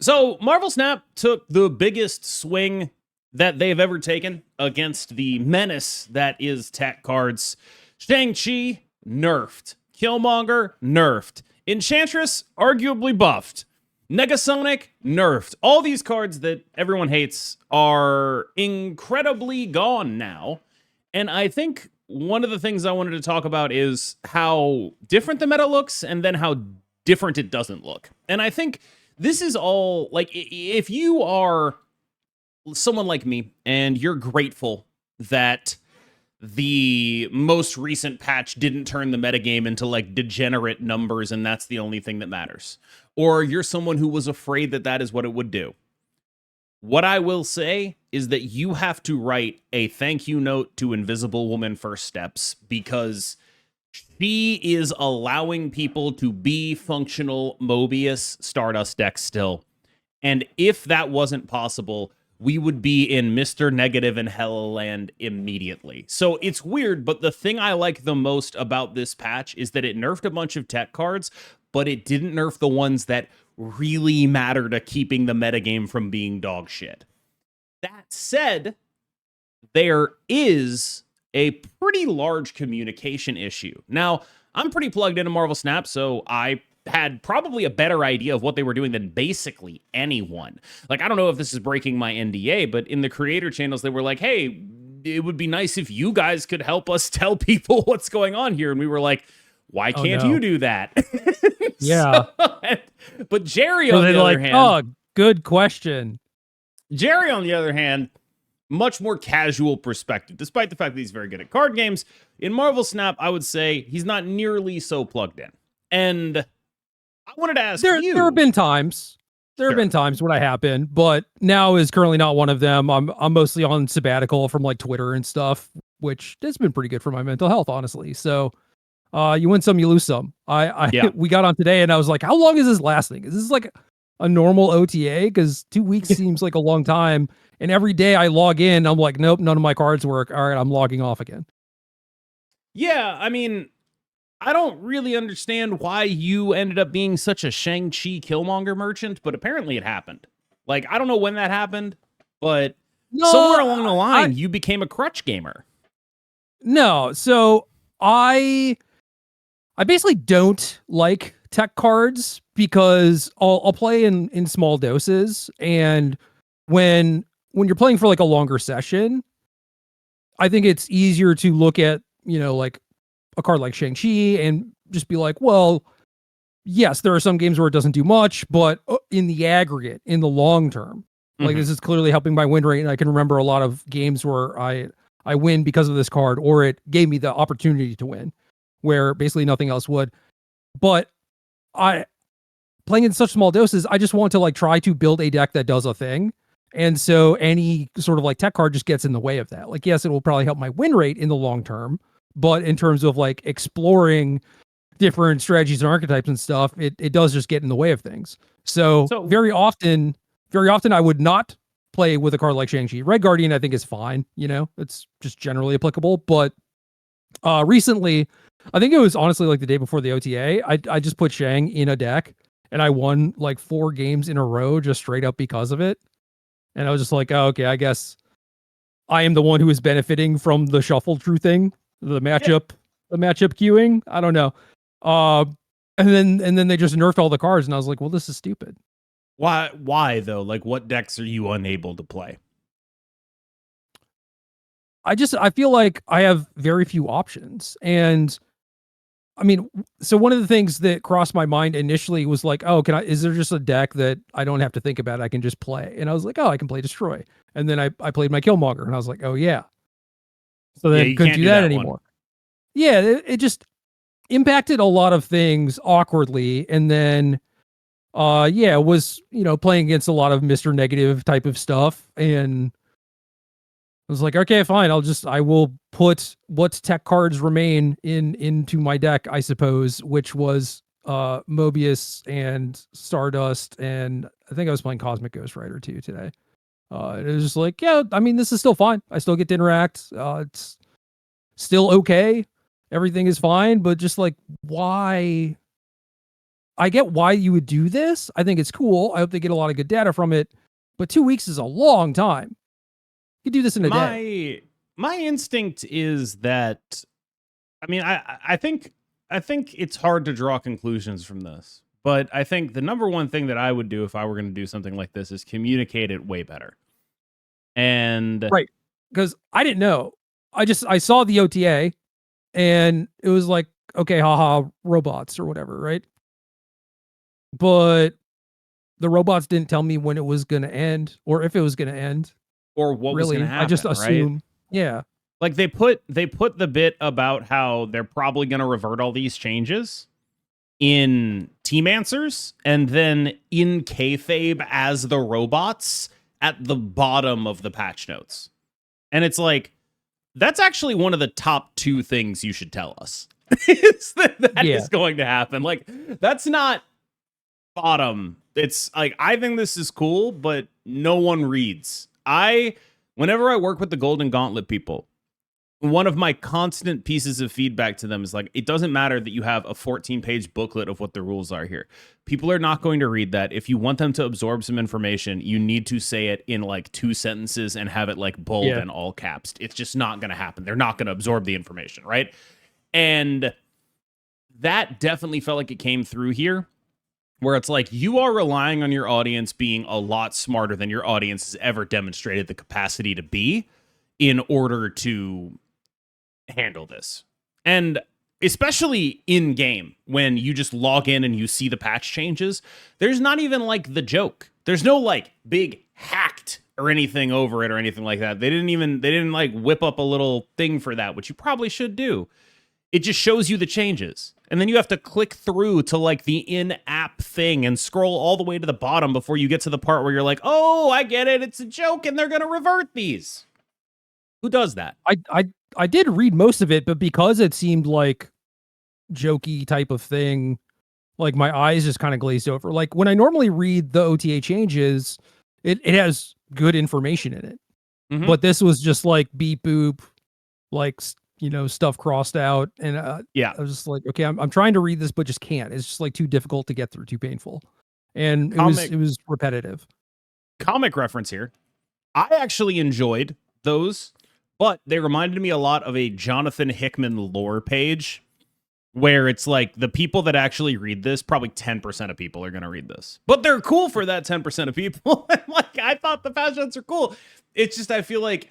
So Marvel Snap took the biggest swing that they've ever taken against the menace that is tech cards. Shang-Chi, nerfed. Killmonger, nerfed. Enchantress, arguably buffed. Negasonic, nerfed. All these cards that everyone hates are incredibly gone now. And I think one of the things I wanted to talk about is how different the meta looks and then how different it doesn't look. And I think this is all, like, if you are someone like me and you're grateful that the most recent patch didn't turn the metagame into like degenerate numbers and that's the only thing that matters, or you're someone who was afraid that that is what it would do, what I will say is that you have to write a thank you note to Invisible Woman First Steps, because she is allowing people to be functional Mobius Stardust decks still. And if that wasn't possible, we would be in Mr. Negative and Hellland immediately. So it's weird, but the thing I like the most about this patch is that it nerfed a bunch of tech cards, but it didn't nerf the ones that really matter to keeping the metagame from being dog shit. That said, there is a pretty large communication issue. Now, I'm pretty plugged into Marvel Snap, so I had probably a better idea of what they were doing than basically anyone. Like, I don't know if this is breaking my NDA, but in the creator channels, they were like, hey, it would be nice if you guys could help us tell people what's going on here. And we were like, why can't you do that? Yeah. But Gerry, on the other hand... Oh, good question. Gerry, on the other hand, much more casual perspective, despite the fact that he's very good at card games. In Marvel Snap, I would say he's not nearly so plugged in. And I wanted to ask you... There have been times. There have been times when I have been, but now is currently not one of them. I'm mostly on sabbatical from like Twitter and stuff, which has been pretty good for my mental health, honestly. So you win some, you lose some. We got on today and I was like, how long is this lasting? Is this like a normal OTA? Because 2 weeks seems like a long time. And every day I log in, I'm like, nope, none of my cards work. All right, I'm logging off again. Yeah, I mean, I don't really understand why you ended up being such a Shang-Chi Killmonger merchant, but apparently it happened. Like, I don't know when that happened, but somewhere along the line, you became a crutch gamer. No, so I basically don't like tech cards because I'll play in small doses, and when you're playing for like a longer session, I think it's easier to look at, like a card like Shang-Chi and just be like, well, yes, there are some games where it doesn't do much, but in the aggregate, in the long term, like this is clearly helping my win rate. And I can remember a lot of games where I win because of this card, or it gave me the opportunity to win where basically nothing else would. But playing in such small doses, I just want to like try to build a deck that does a thing. And so any sort of like tech card just gets in the way of that. Like, yes, it will probably help my win rate in the long term, but in terms of like exploring different strategies and archetypes and stuff, it does just get in the way of things. So very often I would not play with a card like Shang-Chi. Red Guardian, I think, is fine. It's just generally applicable. But recently, I think it was honestly like the day before the OTA, I just put Shang in a deck and I won like 4 games in a row just straight up because of it. And I was just like, oh, okay, I guess I am the one who is benefiting from the shuffle true thing, the matchup queuing. I don't know. And then they just nerfed all the cards, and I was like, well, this is stupid. Why though? Like, what decks are you unable to play? I feel like I have very few options. And I mean, so one of the things that crossed my mind initially was like, oh, is there just a deck that I don't have to think about? I can just play. And I was like, oh, I can play Destroy. And then I played my Killmonger and I was like, oh yeah. So then you couldn't do that anymore. Yeah. It just impacted a lot of things awkwardly. And then, it was, playing against a lot of Mr. Negative type of stuff. And I was like, okay, fine. I will put what tech cards remain into my deck, I suppose, which was Mobius and Stardust, and I think I was playing Cosmic Ghost Rider too today. It was just like, yeah, I mean, this is still fine. I still get to interact. It's still okay. Everything is fine, but just like, why I get why you would do this. I think it's cool. I hope they get a lot of good data from it. But 2 weeks is a long time. You could do this in a day. My instinct is that, I mean, I think it's hard to draw conclusions from this, but I think the number one thing that I would do if I were going to do something like this is communicate it way better. And Right. Because I didn't know. I saw the OTA and it was like, okay, haha, robots or whatever, right? But the robots didn't tell me when it was going to end or if it was going to end. or what was going to happen. I just assume. Right? Yeah. Like they put the bit about how they're probably going to revert all these changes in Team Answers and then in kayfabe as the robots at the bottom of the patch notes. And it's like, that's actually one of the top 2 things you should tell us. Is that is going to happen. Like, that's not bottom. It's like, I think this is cool, but no one reads. Whenever I work with the Golden Gauntlet people, one of my constant pieces of feedback to them is like, it doesn't matter that you have a 14-page booklet of what the rules are here. People are not going to read that. If you want them to absorb some information, you need to say it in like 2 sentences and have it like bold and all caps. It's just not going to happen. They're not going to absorb the information, right? And that definitely felt like it came through here, where it's like, you are relying on your audience being a lot smarter than your audience has ever demonstrated the capacity to be in order to handle this. And especially in game, when you just log in and you see the patch changes, there's not even like the joke. There's no like big hacked or anything over it or anything like that. They didn't like whip up a little thing for that, which you probably should do. It just shows you the changes. And then you have to click through to like the in-app thing and scroll all the way to the bottom before you get to the part where you're like, oh, I get it. It's a joke and they're going to revert these. Who does that? I did read most of it, but because it seemed like jokey type of thing, like my eyes just kind of glazed over. Like when I normally read the OTA changes, it has good information in it. Mm-hmm. But this was just like beep boop, like, you know, stuff crossed out. And I was just like, okay, I'm trying to read this, but just can't. It's just like too difficult to get through, too painful. And it was repetitive. Comic reference here. I actually enjoyed those, but they reminded me a lot of a Jonathan Hickman lore page where it's like the people that actually read this, probably 10% of people are going to read this, but they're cool for that 10% of people. Like, I thought the patch notes are cool. It's just, I feel like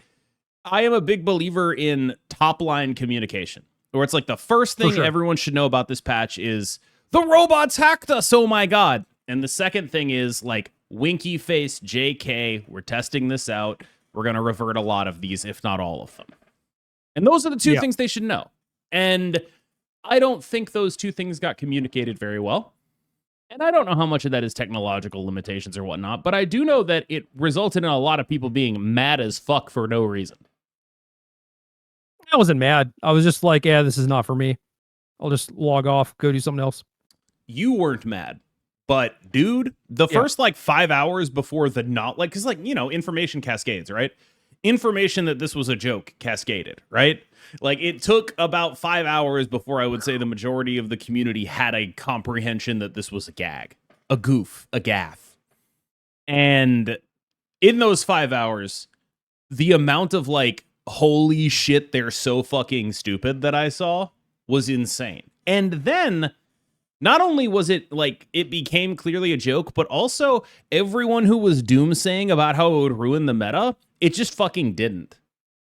I am a big believer in top line communication, where it's like the first thing everyone should know about this patch is the robots hacked us. Oh my God. And the second thing is like winky face JK. We're testing this out. We're going to revert a lot of these, if not all of them. And those are the 2 things they should know. And I don't think those 2 things got communicated very well. And I don't know how much of that is technological limitations or whatnot, but I do know that it resulted in a lot of people being mad as fuck for no reason. I wasn't mad. I was just like, yeah, this is not for me. I'll just log off, go do something else. You weren't mad. But dude, the first like 5 hours before the because like, you know, information cascades, right? Information that this was a joke cascaded, right? Like it took about 5 hours before I would say the majority of the community had a comprehension that this was a gag, a goof, a gaff. And in those 5 hours, the amount of like, holy shit, they're so fucking stupid that I saw was insane. And then not only was it like it became clearly a joke, but also everyone who was doomsaying about how it would ruin the meta, it just fucking didn't.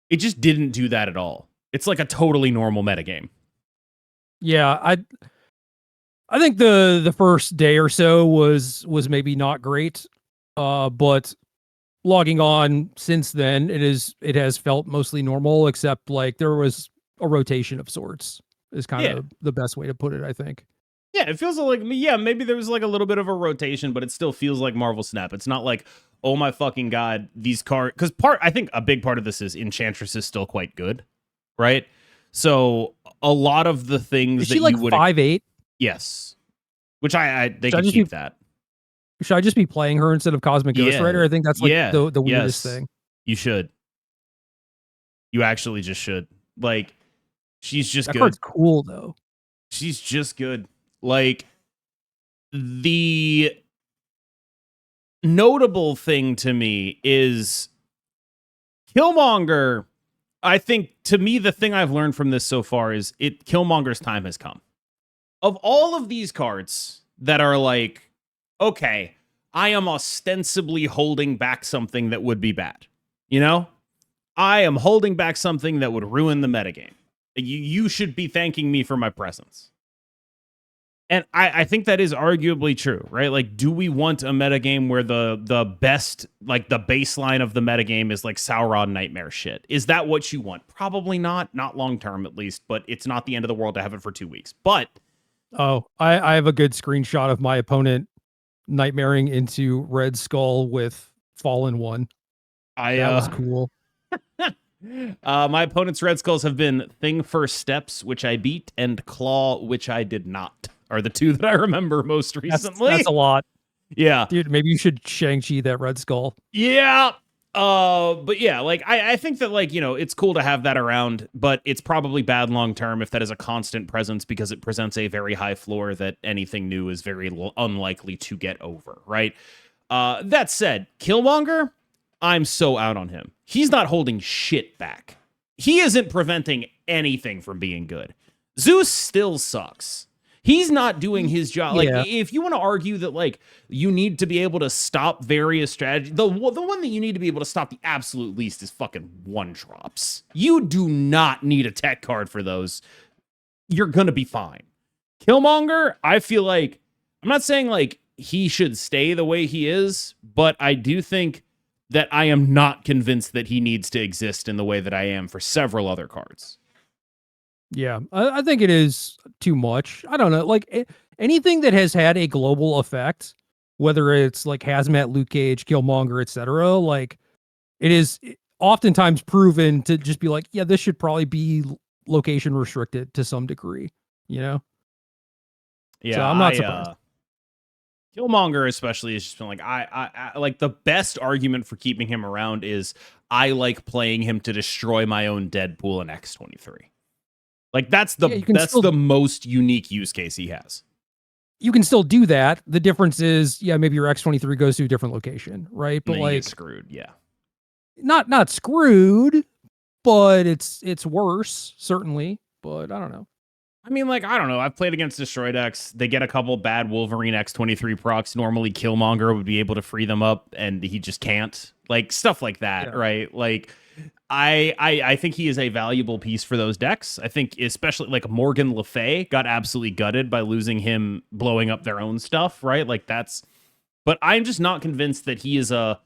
It just didn't do that at all. It's like a totally normal metagame. Yeah, I think the first day or so was maybe not great, but logging on since then, it has felt mostly normal, except like there was a rotation of sorts. Is kind of the best way to put it, I think. Yeah, it feels like, maybe there was like a little bit of a rotation, but it still feels like Marvel Snap. It's not like, oh my fucking God, these cards. Because I think a big part of this is Enchantress is still quite good, right? So a lot of the things that like you would 5'8"? Yes, which they could keep that. Should I just be playing her instead of Cosmic Ghost Rider? I think that's like the weirdest thing. You should. You actually just should. Like, she's just that good. Card's cool though. She's just good. Like, the notable thing to me is Killmonger. I think, to me, the thing I've learned from this so far is Killmonger's time has come. Of all of these cards that are like, okay, I am ostensibly holding back something that would be bad. You know? I am holding back something that would ruin the metagame. You should be thanking me for my presence. And I think that is arguably true, right? Like, do we want a metagame where the best, like the baseline of the metagame is like Sauron nightmare shit? Is that what you want? Probably not long term at least, but it's not the end of the world to have it for 2 weeks. But I have a good screenshot of my opponent nightmaring into Red Skull with Fallen One. That was cool. My opponent's Red Skulls have been Thing First Steps, which I beat, and Claw, which I did not, are the two that I remember most recently. That's a lot. Yeah. Dude, maybe you should Shang-Chi that Red Skull. Yeah. But yeah, like I think that, like, you know, it's cool to have that around, but it's probably bad long term if that is a constant presence, because it presents a very high floor that anything new is very unlikely to get over, right? That said, Killmonger, I'm so out on him. He's not holding shit back. He isn't preventing anything from being good. Zeus still sucks. He's not doing his job. Like, if you want to argue that, like, you need to be able to stop various strategies, the one that you need to be able to stop the absolute least is fucking one drops. You do not need a tech card for those. You're going to be fine. Killmonger, I feel like, I'm not saying, like, he should stay the way he is, but I do think that I am not convinced that he needs to exist in the way that I am for several other cards. Yeah, I think it is too much. I don't know. Like, anything that has had a global effect, whether it's like Hazmat, Luke Cage, Killmonger, etc., like, it is oftentimes proven to just be like, yeah, this should probably be location restricted to some degree, you know? Yeah, so I'm not surprised. Killmonger especially has just been like, I like, the best argument for keeping him around is I like playing him to destroy my own Deadpool in X-23. Like, that's the most unique use case he has. You can still do that. The difference is, yeah, maybe your X-23 goes to a different location, right? But like, you get screwed, yeah. Not screwed, but it's worse, certainly. But I don't know. I mean, like, I don't know. I've played against Destroy decks. They get a couple bad Wolverine X-23 procs. Normally, Killmonger would be able to free them up, and he just can't. Like, stuff like that, right? Like, I think he is a valuable piece for those decks. I think especially, like, Morgan Le Fay got absolutely gutted by losing him, blowing up their own stuff, right? Like, that's... But I'm just not convinced that he is a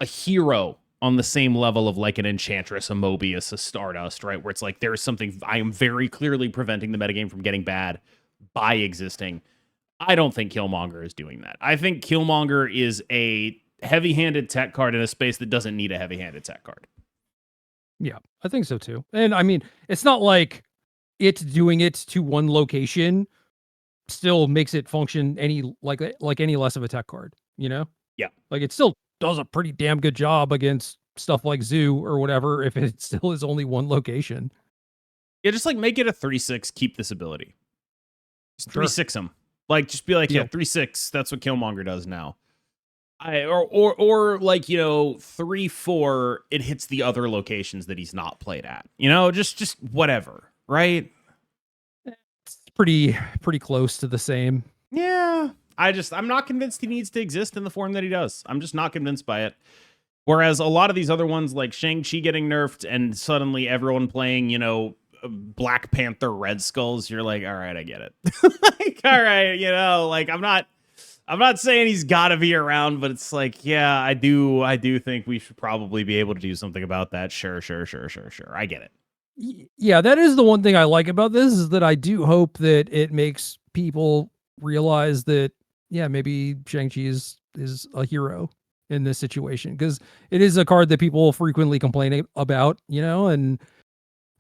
hero on the same level of, like, an Enchantress, a Mobius, a Stardust, right? Where it's like, there's something I am very clearly preventing the metagame from getting bad by existing. I don't think Killmonger is doing that. I think Killmonger is a heavy-handed tech card in a space that doesn't need a heavy-handed tech card. Yeah, I think so too. And I mean, it's not like it's doing it to one location still makes it function any less of a tech card, you know? Yeah. Like, it still does a pretty damn good job against stuff like Zoo or whatever if it still is only one location. Yeah, just like make it a 3/6, keep this ability. Just 3/6 him. Like, just be like, yeah, 3/6, that's what Killmonger does now. Or like, you know, 3/4, it hits the other locations that he's not played at. You know, just whatever, right? It's pretty close to the same. Yeah. I'm not convinced he needs to exist in the form that he does. I'm just not convinced by it. Whereas a lot of these other ones, like Shang-Chi getting nerfed and suddenly everyone playing, you know, Black Panther Red Skulls, you're like, all right, I get it. Like, all right, you know, like, I'm not saying he's got to be around, but it's like, yeah, I do think we should probably be able to do something about that. Sure. I get it. Yeah, that is the one thing I like about this, is that I do hope that it makes people realize that, yeah, maybe Shang-Chi is a hero in this situation, because it is a card that people frequently complain about, you know, and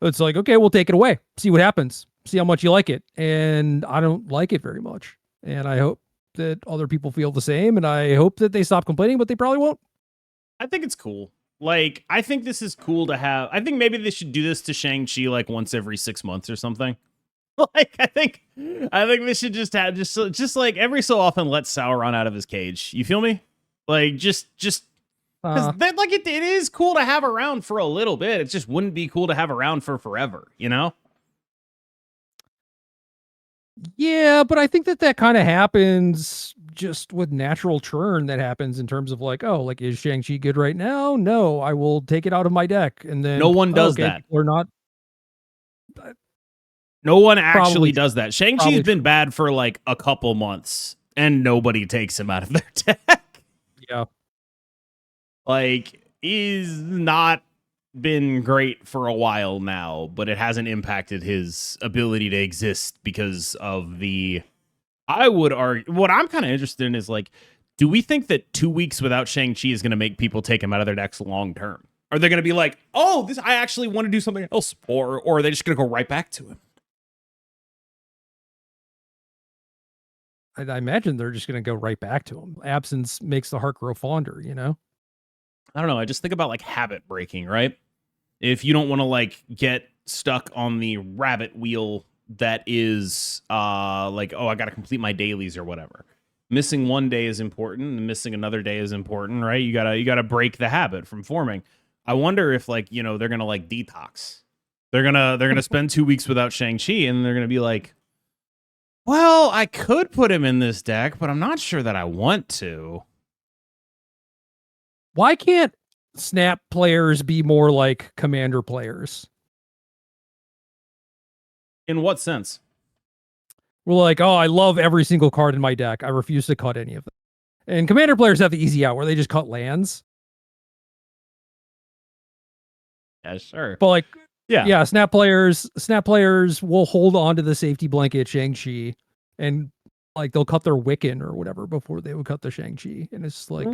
it's like, okay, we'll take it away, see what happens, see how much you like it. And I don't like it very much. And I hope that other people feel the same, and I hope that they stop complaining, but they probably won't. I think it's cool. Like, I think this is cool to have. I think maybe they should do this to Shang-Chi like once every 6 months or something. Like, I think they should just have just like every so often let Sauron out of his cage. You feel me? Like, just because that, like, it is cool to have around for a little bit. It just wouldn't be cool to have around for forever, you know? Yeah, but I think that kind of happens just with natural churn that happens in terms of like, oh, like, is Shang-Chi good right now? No, I will take it out of my deck. And then, No one oh, does okay, that. people are not. No one actually Probably, does that. Shang-Chi's been bad for like a couple months, and nobody takes him out of their deck. Yeah. Like, he's not been great for a while now, but it hasn't impacted his ability to exist because of the... I would argue... What I'm kind of interested in is, like, do we think that 2 weeks without Shang-Chi is going to make people take him out of their decks long term? Are they going to be like, oh, this, I actually want to do something else? Or are they just going to go right back to him? I imagine they're just going to go right back to him. Absence makes the heart grow fonder, you know? I don't know. I just think about, like, habit breaking, right? If you don't want to, like, get stuck on the rabbit wheel that is like, oh, I got to complete my dailies or whatever. Missing one day is important, and missing another day is important, right? You gotta break the habit from forming. I wonder if, like, you know, they're gonna like detox. They're gonna spend 2 weeks without Shang-Chi, and they're gonna be like, well, I could put him in this deck, but I'm not sure that I want to. Why can't Snap players be more like Commander players? In what sense? We're like, oh, I love every single card in my deck. I refuse to cut any of them. And Commander players have the easy out where they just cut lands. Yeah, sure. But like, yeah, yeah, Snap players will hold on to the safety blanket Shang-Chi, and like they'll cut their Wiccan or whatever before they would cut the Shang-Chi. And it's like,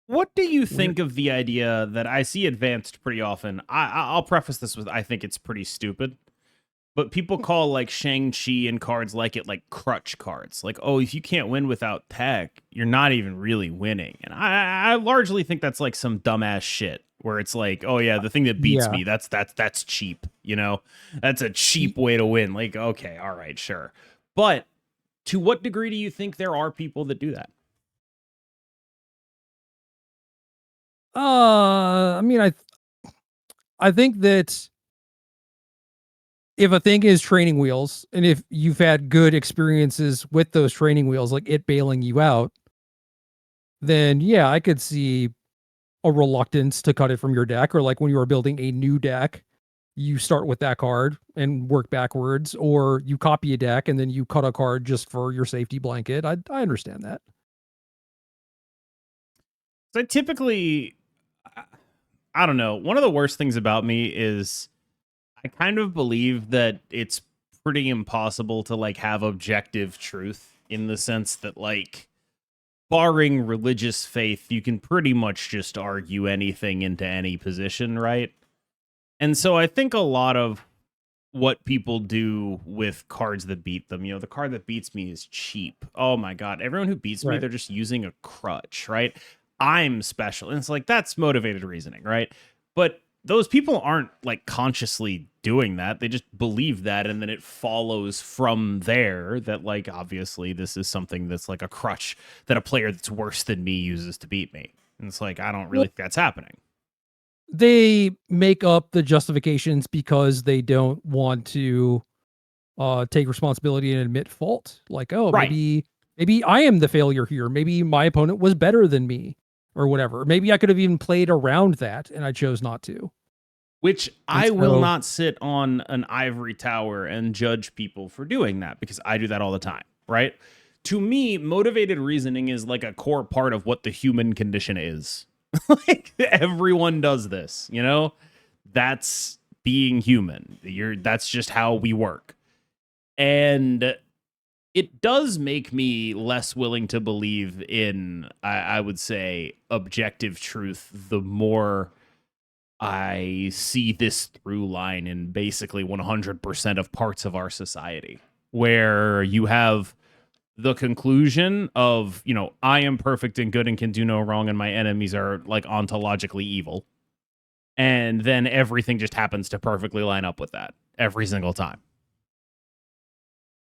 what do you think of the idea that I see advanced pretty often? I'll preface this with, I think it's pretty stupid. But people call, like, Shang-Chi and cards like it, like, crutch cards. Like, oh, if you can't win without tech, you're not even really winning. And I largely think that's, like, some dumbass shit. Where it's like, oh, yeah, the thing that beats me, that's cheap, you know? That's a cheap way to win. Like, okay, all right, sure. But to what degree do you think there are people that do that? I mean, I think that if a thing is training wheels, and if you've had good experiences with those training wheels, like it bailing you out, then yeah, I could see a reluctance to cut it from your deck. Or like when you are building a new deck, you start with that card and work backwards, or you copy a deck and then you cut a card just for your safety blanket. I understand that. So typically, I don't know. One of the worst things about me is I kind of believe that it's pretty impossible to, like, have objective truth, in the sense that, like, barring religious faith, you can pretty much just argue anything into any position, right? And so I think a lot of what people do with cards that beat them, you know, the card that beats me is cheap. Oh my God. Everyone who beats me, Right. they're just using a crutch, right? I'm special. And it's like, that's motivated reasoning, right? But those people aren't, like, consciously doing that. They just believe that, and then it follows from there that, like, obviously this is something that's like a crutch that a player that's worse than me uses to beat me. And it's like, I don't really think that's happening. They make up the justifications because they don't want to take responsibility and admit fault. Like, oh, Right. maybe I am the failure here. Maybe my opponent was better than me or whatever. Maybe I could have even played around that and I chose not to. Which And I will so- not sit on an ivory tower and judge people for doing that, because I do that all the time, right? To me, motivated reasoning is like a core part of what the human condition is. Like, everyone does this, you know? That's being human. That's just how we work. And it does make me less willing to believe in, I would say, objective truth the more I see this through line in basically 100% of parts of our society, where you have the conclusion of, you know, I am perfect and good and can do no wrong, and my enemies are, like, ontologically evil. And then everything just happens to perfectly line up with that every single time.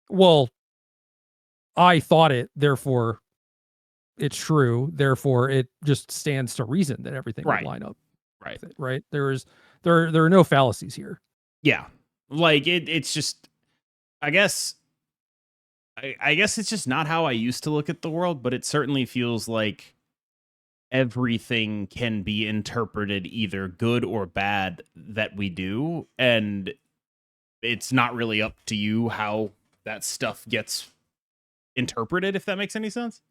well, I thought it, therefore it's true, therefore it just stands to reason that everything would Right. line up Right. with it, right? There are no fallacies here. Yeah. Like it's just, I guess I guess it's just not how I used to look at the world, but it certainly feels like everything can be interpreted either good or bad that we do, and it's not really up to you how that stuff gets interpreted, if that makes any sense.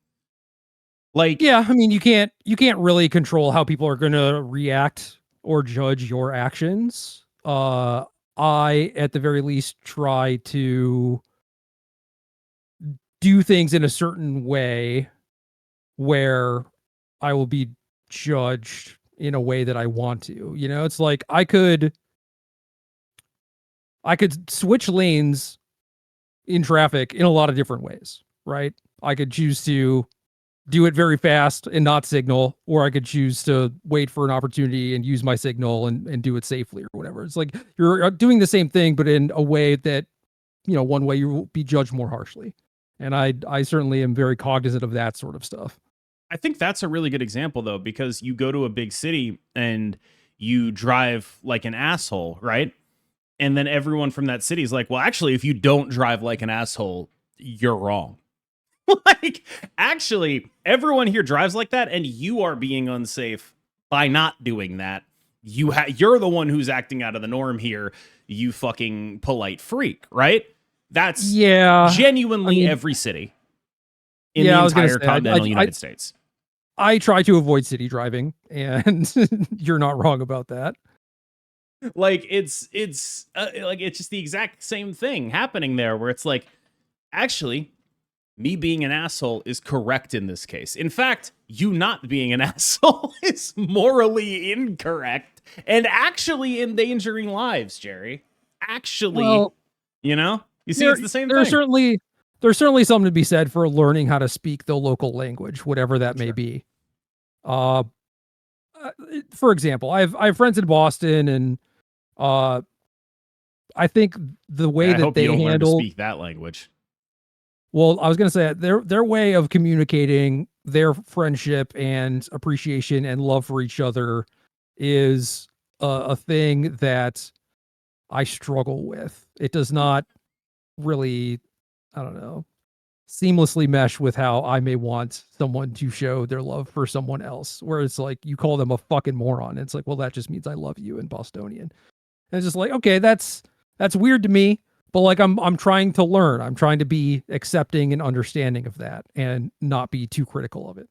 Like, Yeah, I mean, you can't really control how people are going to react or judge your actions. I at the very least try to do things in a certain way where I will be judged in a way that I want to. You know, it's like I could switch lanes in traffic in a lot of different ways, right? I could choose to do it very fast and not signal, or I could choose to wait for an opportunity and use my signal and do it safely or whatever. It's like you're doing the same thing, but in a way that, you know, one way you will be judged more harshly. And I certainly am very cognizant of that sort of stuff. I think that's a really good example, though, because you go to a big city and you drive like an asshole, right? And then everyone from that city is like, well, actually, if you don't drive like an asshole, you're wrong. Like, actually, everyone here drives like that, and you are being unsafe by not doing that. You're the one who's acting out of the norm here, you fucking polite freak, right? That's genuinely every city in the entire continental United States. I try to avoid city driving, and you're not wrong about that. Like it's just the exact same thing happening there, where it's like, actually, me being an asshole is correct in this case. In fact, you not being an asshole is morally incorrect and actually endangering lives, Jerry. Actually, well, you know, you see, it's the same thing. There's certainly something to be said for learning how to speak the local language, whatever that may be. For example, I have friends in Boston, and I think the way that they handle learn to speak that language. Well, I was going to say their way of communicating their friendship and appreciation and love for each other is a thing that I struggle with. It does not really, I don't know, seamlessly mesh with how I may want someone to show their love for someone else, where it's like you call them a fucking moron. It's like, well, that just means I love you in Bostonian. And it's just like, okay, that's weird to me. But like I'm trying to learn. I'm trying to be accepting and understanding of that and not be too critical of it.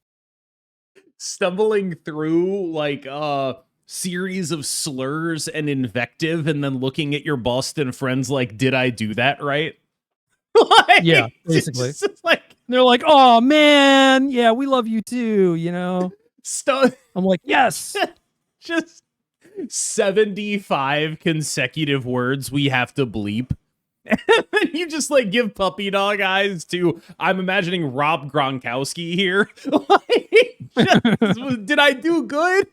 Stumbling through like a series of slurs and invective and then looking at your Boston friends like, did I do that right? Like, yeah, basically. Like, they're like, oh man, yeah, we love you too, you know? I'm like, yes. Just 75 consecutive words we have to bleep. And you just like give puppy dog eyes to, I'm imagining Rob Gronkowski here. Like, did I do good?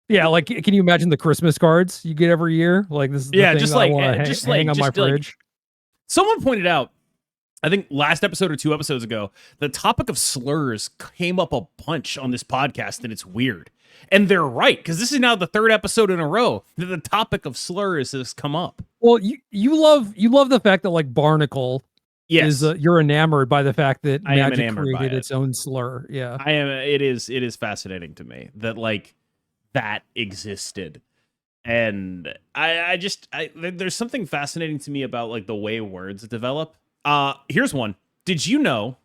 Yeah, like, can you imagine the Christmas cards you get every year? Like, this is the thing just that like hang on my fridge. Someone pointed out, I think last episode or 2 episodes ago, the topic of slurs came up a bunch on this podcast, and it's weird. And they're right, because this is now the 3rd episode in a row that the topic of slurs has come up. Well, you love the fact that like Barnacle is you're enamored by the fact that Magic created its own slur. Yeah, I am. It is fascinating to me that like that existed, and I there's something fascinating to me about like the way words develop. Here's one. Did you know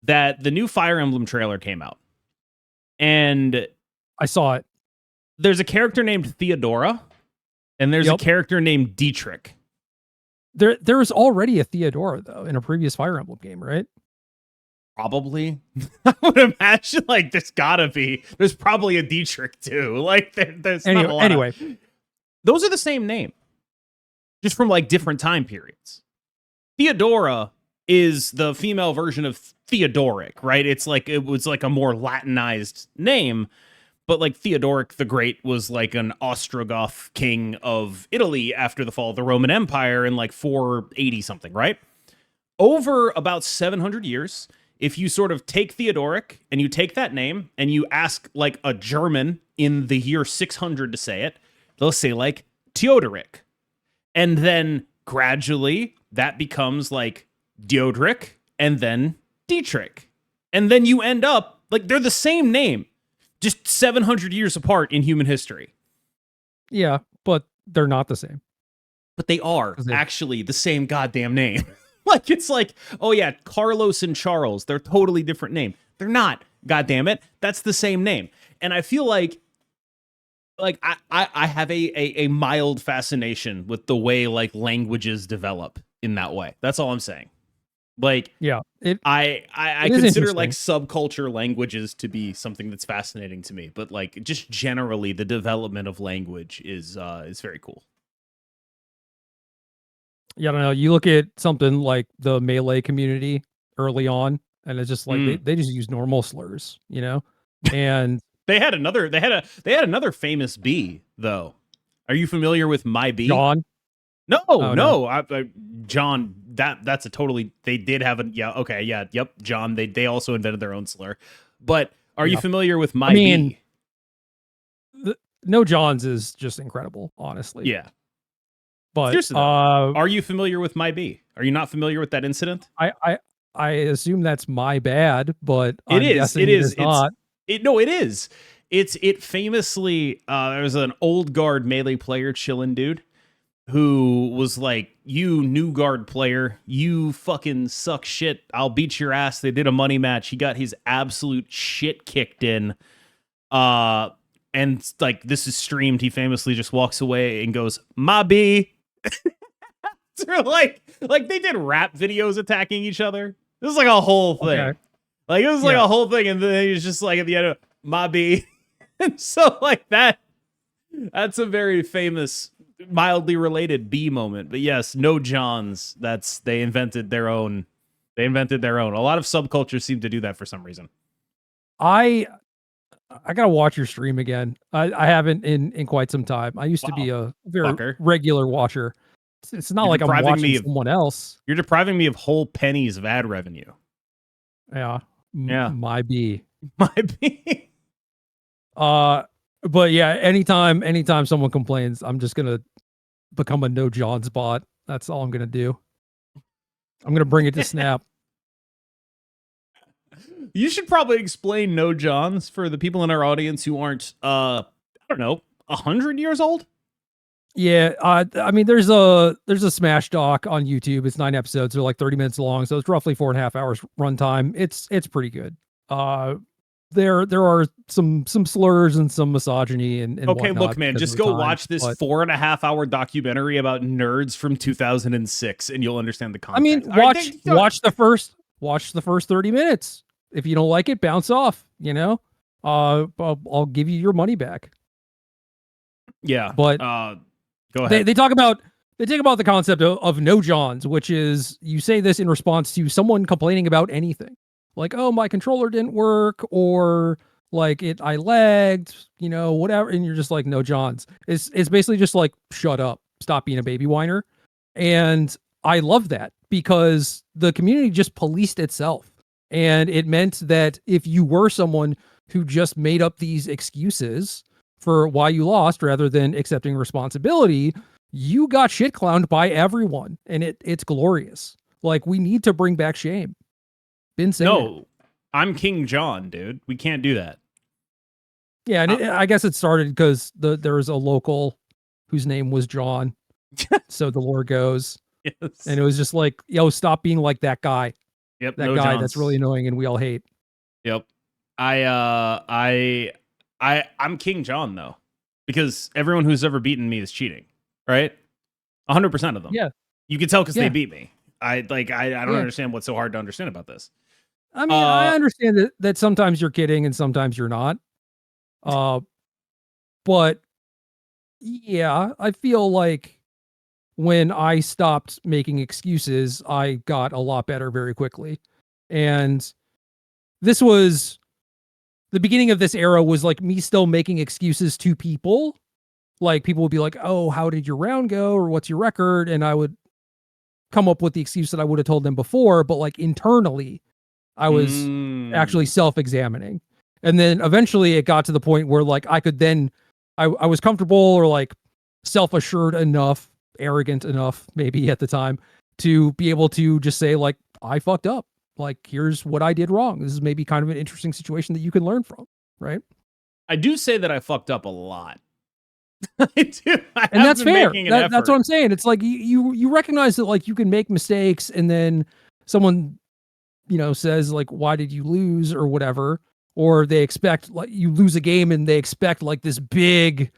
that the new Fire Emblem trailer came out? And I saw it. There's a character named Theodora, and there's a character named Dietrich. There was already a Theodora though in a previous Fire Emblem game, right? Probably. I would imagine like there's probably a Dietrich too. Like there's not a lot anyway. Those are the same name, just from like different time periods. Theodora is the female version of Theodoric, right? It's like it was like a more Latinized name, but like Theodoric the Great was like an Ostrogoth king of Italy after the fall of the Roman Empire in like 480 something, right? Over about 700 years, if you sort of take Theodoric and you take that name and you ask like a German in the year 600 to say it, they'll say like Theodoric. And then gradually that becomes like Diodric and then Dietrich. And then you end up like they're the same name, just 700 years apart in human history. Yeah, but they're not the same. But they are actually the same goddamn name. Like, it's like, oh yeah, Carlos and Charles, they're totally different name. They're not, goddamn it. That's the same name. And I feel like I have a mild fascination with the way like languages develop in that way. That's all I'm saying. Like, yeah, I consider like subculture languages to be something that's fascinating to me, but like just generally the development of language is very cool. Yeah, I don't know. You look at something like the Melee community early on, and it's just like they just use normal slurs, you know? And they had another famous bee though. Are you familiar with my bee? John? No, oh, no. John. That's a totally. They did have a yep. John. They also invented their own slur. But are you familiar with my bee? No Johns is just incredible, honestly. Yeah. But seriously, are you familiar with my bee? Are you not familiar with that incident? I assume that's my bad, but it is. It is. It's not. It is. It famously. There was an old guard Melee player, chillin' dude, who was like, "You new guard player, you fucking suck shit. I'll beat your ass." They did a money match. He got his absolute shit kicked in. And like this is streamed. He famously just walks away and goes, "My bee." So like they did rap videos attacking each other. This was like a whole thing. Okay. Like it was like a whole thing, and then he's just like at the end of my bee. And so like that's a very famous, mildly related bee moment. But yes, no Johns. They invented their own. A lot of subcultures seem to do that for some reason. I gotta watch your stream again. I haven't in quite some time. I used to be a very regular watcher. It's not like I'm watching someone else. You're depriving me of whole pennies of ad revenue. Yeah. Yeah. My bee. My bee. But yeah, anytime someone complains, I'm just gonna become a no John's bot. That's all I'm gonna do. I'm gonna bring it to Snap. You should probably explain no Johns for the people in our audience who aren't, I don't know, 100 years old. Yeah, I mean, there's a Smash doc on YouTube. It's 9 episodes. They're like 30 minutes long, so it's roughly 4.5 hours runtime. It's pretty good. There are some slurs and some misogyny and okay, whatnot look, man, just go watch this 4.5 hour documentary about nerds from 2006, and you'll understand the context. I mean, watch the first 30 minutes. If you don't like it, bounce off. You know, I'll give you your money back. Yeah, but go ahead. They talk about the concept of no Johns, which is you say this in response to someone complaining about anything, like, oh, my controller didn't work, or like I lagged, you know, whatever, and you're just like, no Johns. It's basically just like, shut up, stop being a baby whiner. And I love that because the community just policed itself. And it meant that if you were someone who just made up these excuses for why you lost rather than accepting responsibility, you got shit clowned by everyone. And it's glorious. Like, we need to bring back shame. Been saying no, I'm King John, dude. We can't do that. Yeah, and I guess it started because there was a local whose name was John. So the lore goes. Yes. And it was just like, yo, stop being like that guy. Yep, that guy that's really annoying and we all hate. Yep. I'm King John though, because everyone who's ever beaten me is cheating, right? 100% of them. Yeah, you can tell because they beat me. I don't understand what's so hard to understand about this. I mean, I understand that sometimes you're kidding and sometimes you're not. But yeah, I feel like when I stopped making excuses, I got a lot better very quickly. And this was the beginning of this era was like me still making excuses to people. Like people would be like, "Oh, how did your round go?" or "What's your record?" And I would come up with the excuse that I would have told them before, but like internally, I was actually self-examining. And then eventually it got to the point where like I could then I was comfortable or like self-assured enough, arrogant enough maybe at the time to be able to just say like I fucked up. Like here's what I did wrong. This is maybe kind of an interesting situation that you can learn from, right? I do say that I fucked up a lot. I do. And that's fair. That's what I'm saying. It's like you recognize that like you can make mistakes, and then someone, you know, says like, "Why did you lose?" or whatever, or they expect like you lose a game and they expect like this big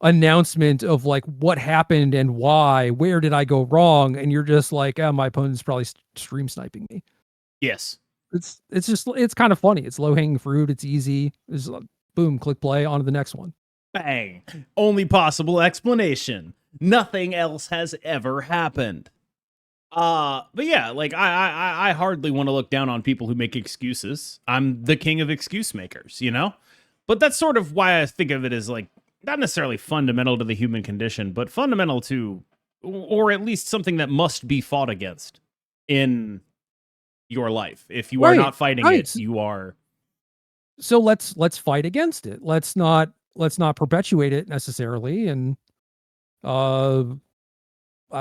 announcement of like what happened and why, where did I go wrong, and you're just like, "Oh, my opponent's probably stream sniping me." Yes. It's kind of funny. It's low hanging fruit. It's easy. It's like, boom, click play, on to the next one. Bang. Only possible explanation. Nothing else has ever happened. But yeah, like I hardly want to look down on people who make excuses. I'm the king of excuse makers, you know? But that's sort of why I think of it as like not necessarily fundamental to the human condition, but fundamental to, or at least something that must be fought against in your life. If you are not fighting it, you are. So let's fight against it. Let's not perpetuate it necessarily, and I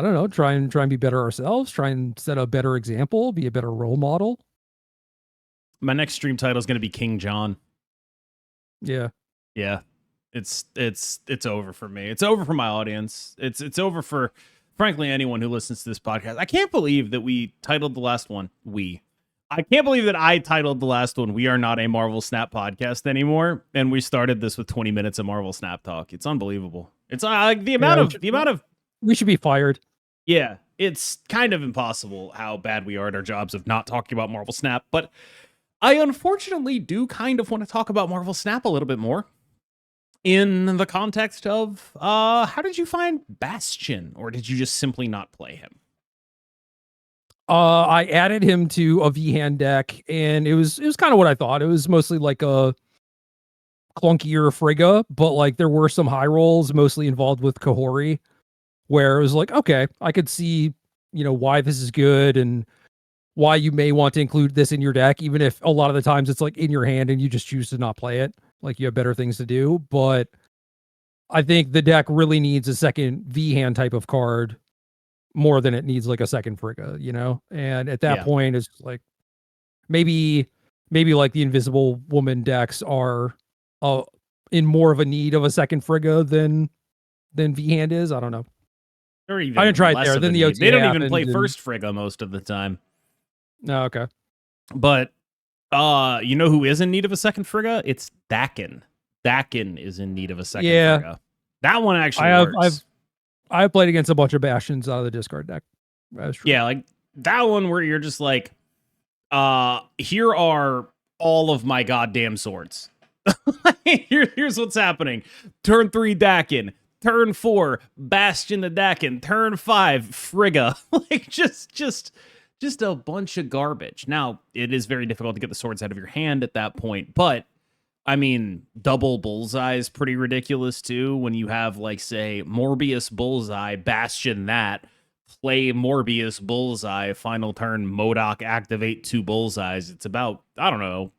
don't know, try and be better ourselves, try and set a better example, be a better role model. My next stream title is going to be King John. Yeah. Yeah. It's over for me. It's over for my audience. It's over for frankly anyone who listens to this podcast. I can't believe that we titled the last one I can't believe that I titled the last one "We Are Not a Marvel Snap Podcast Anymore," and we started this with 20 minutes of Marvel Snap talk. It's unbelievable. It's like the amount of we should be fired. Yeah, it's kind of impossible how bad we are at our jobs of not talking about Marvel Snap, but I unfortunately do kind of want to talk about Marvel Snap a little bit more in the context of how did you find Bastion, or did you just simply not play him? I added him to a V-hand deck, and it was kind of what I thought. It was mostly like a clunkier Frigga, but like there were some high rolls mostly involved with Kahori, where it was like, okay, I could see, you know, why this is good and why you may want to include this in your deck, even if a lot of the times it's like in your hand and you just choose to not play it. Like you have better things to do. But I think the deck really needs a second V-hand type of card more than it needs like a second Frigga, you know? And at that point, it's like maybe like the Invisible Woman decks are in more of a need of a second Frigga than V-hand is. I don't know. Or even I didn't try it there. Then the OT they don't even play first Frigga most of the time. No, okay. But you know who is in need of a second Frigga? It's Dakin. Dakin is in need of a second Frigga. That one actually works. I've played against a bunch of Bastions out of the discard deck. That's true. Yeah, like that one where you're just like, here are all of my goddamn swords. Here's what's happening. Turn 3, Dakin. Turn 4, Bastion the Dakin. Turn 5, Frigga. Like just a bunch of garbage. Now, it is very difficult to get the swords out of your hand at that point, but I mean, double Bullseye is pretty ridiculous too. When you have, like, say, Morbius Bullseye, Bastion that, play Morbius Bullseye, final turn, MODOK, activate 2 Bullseyes. It's about, I don't know,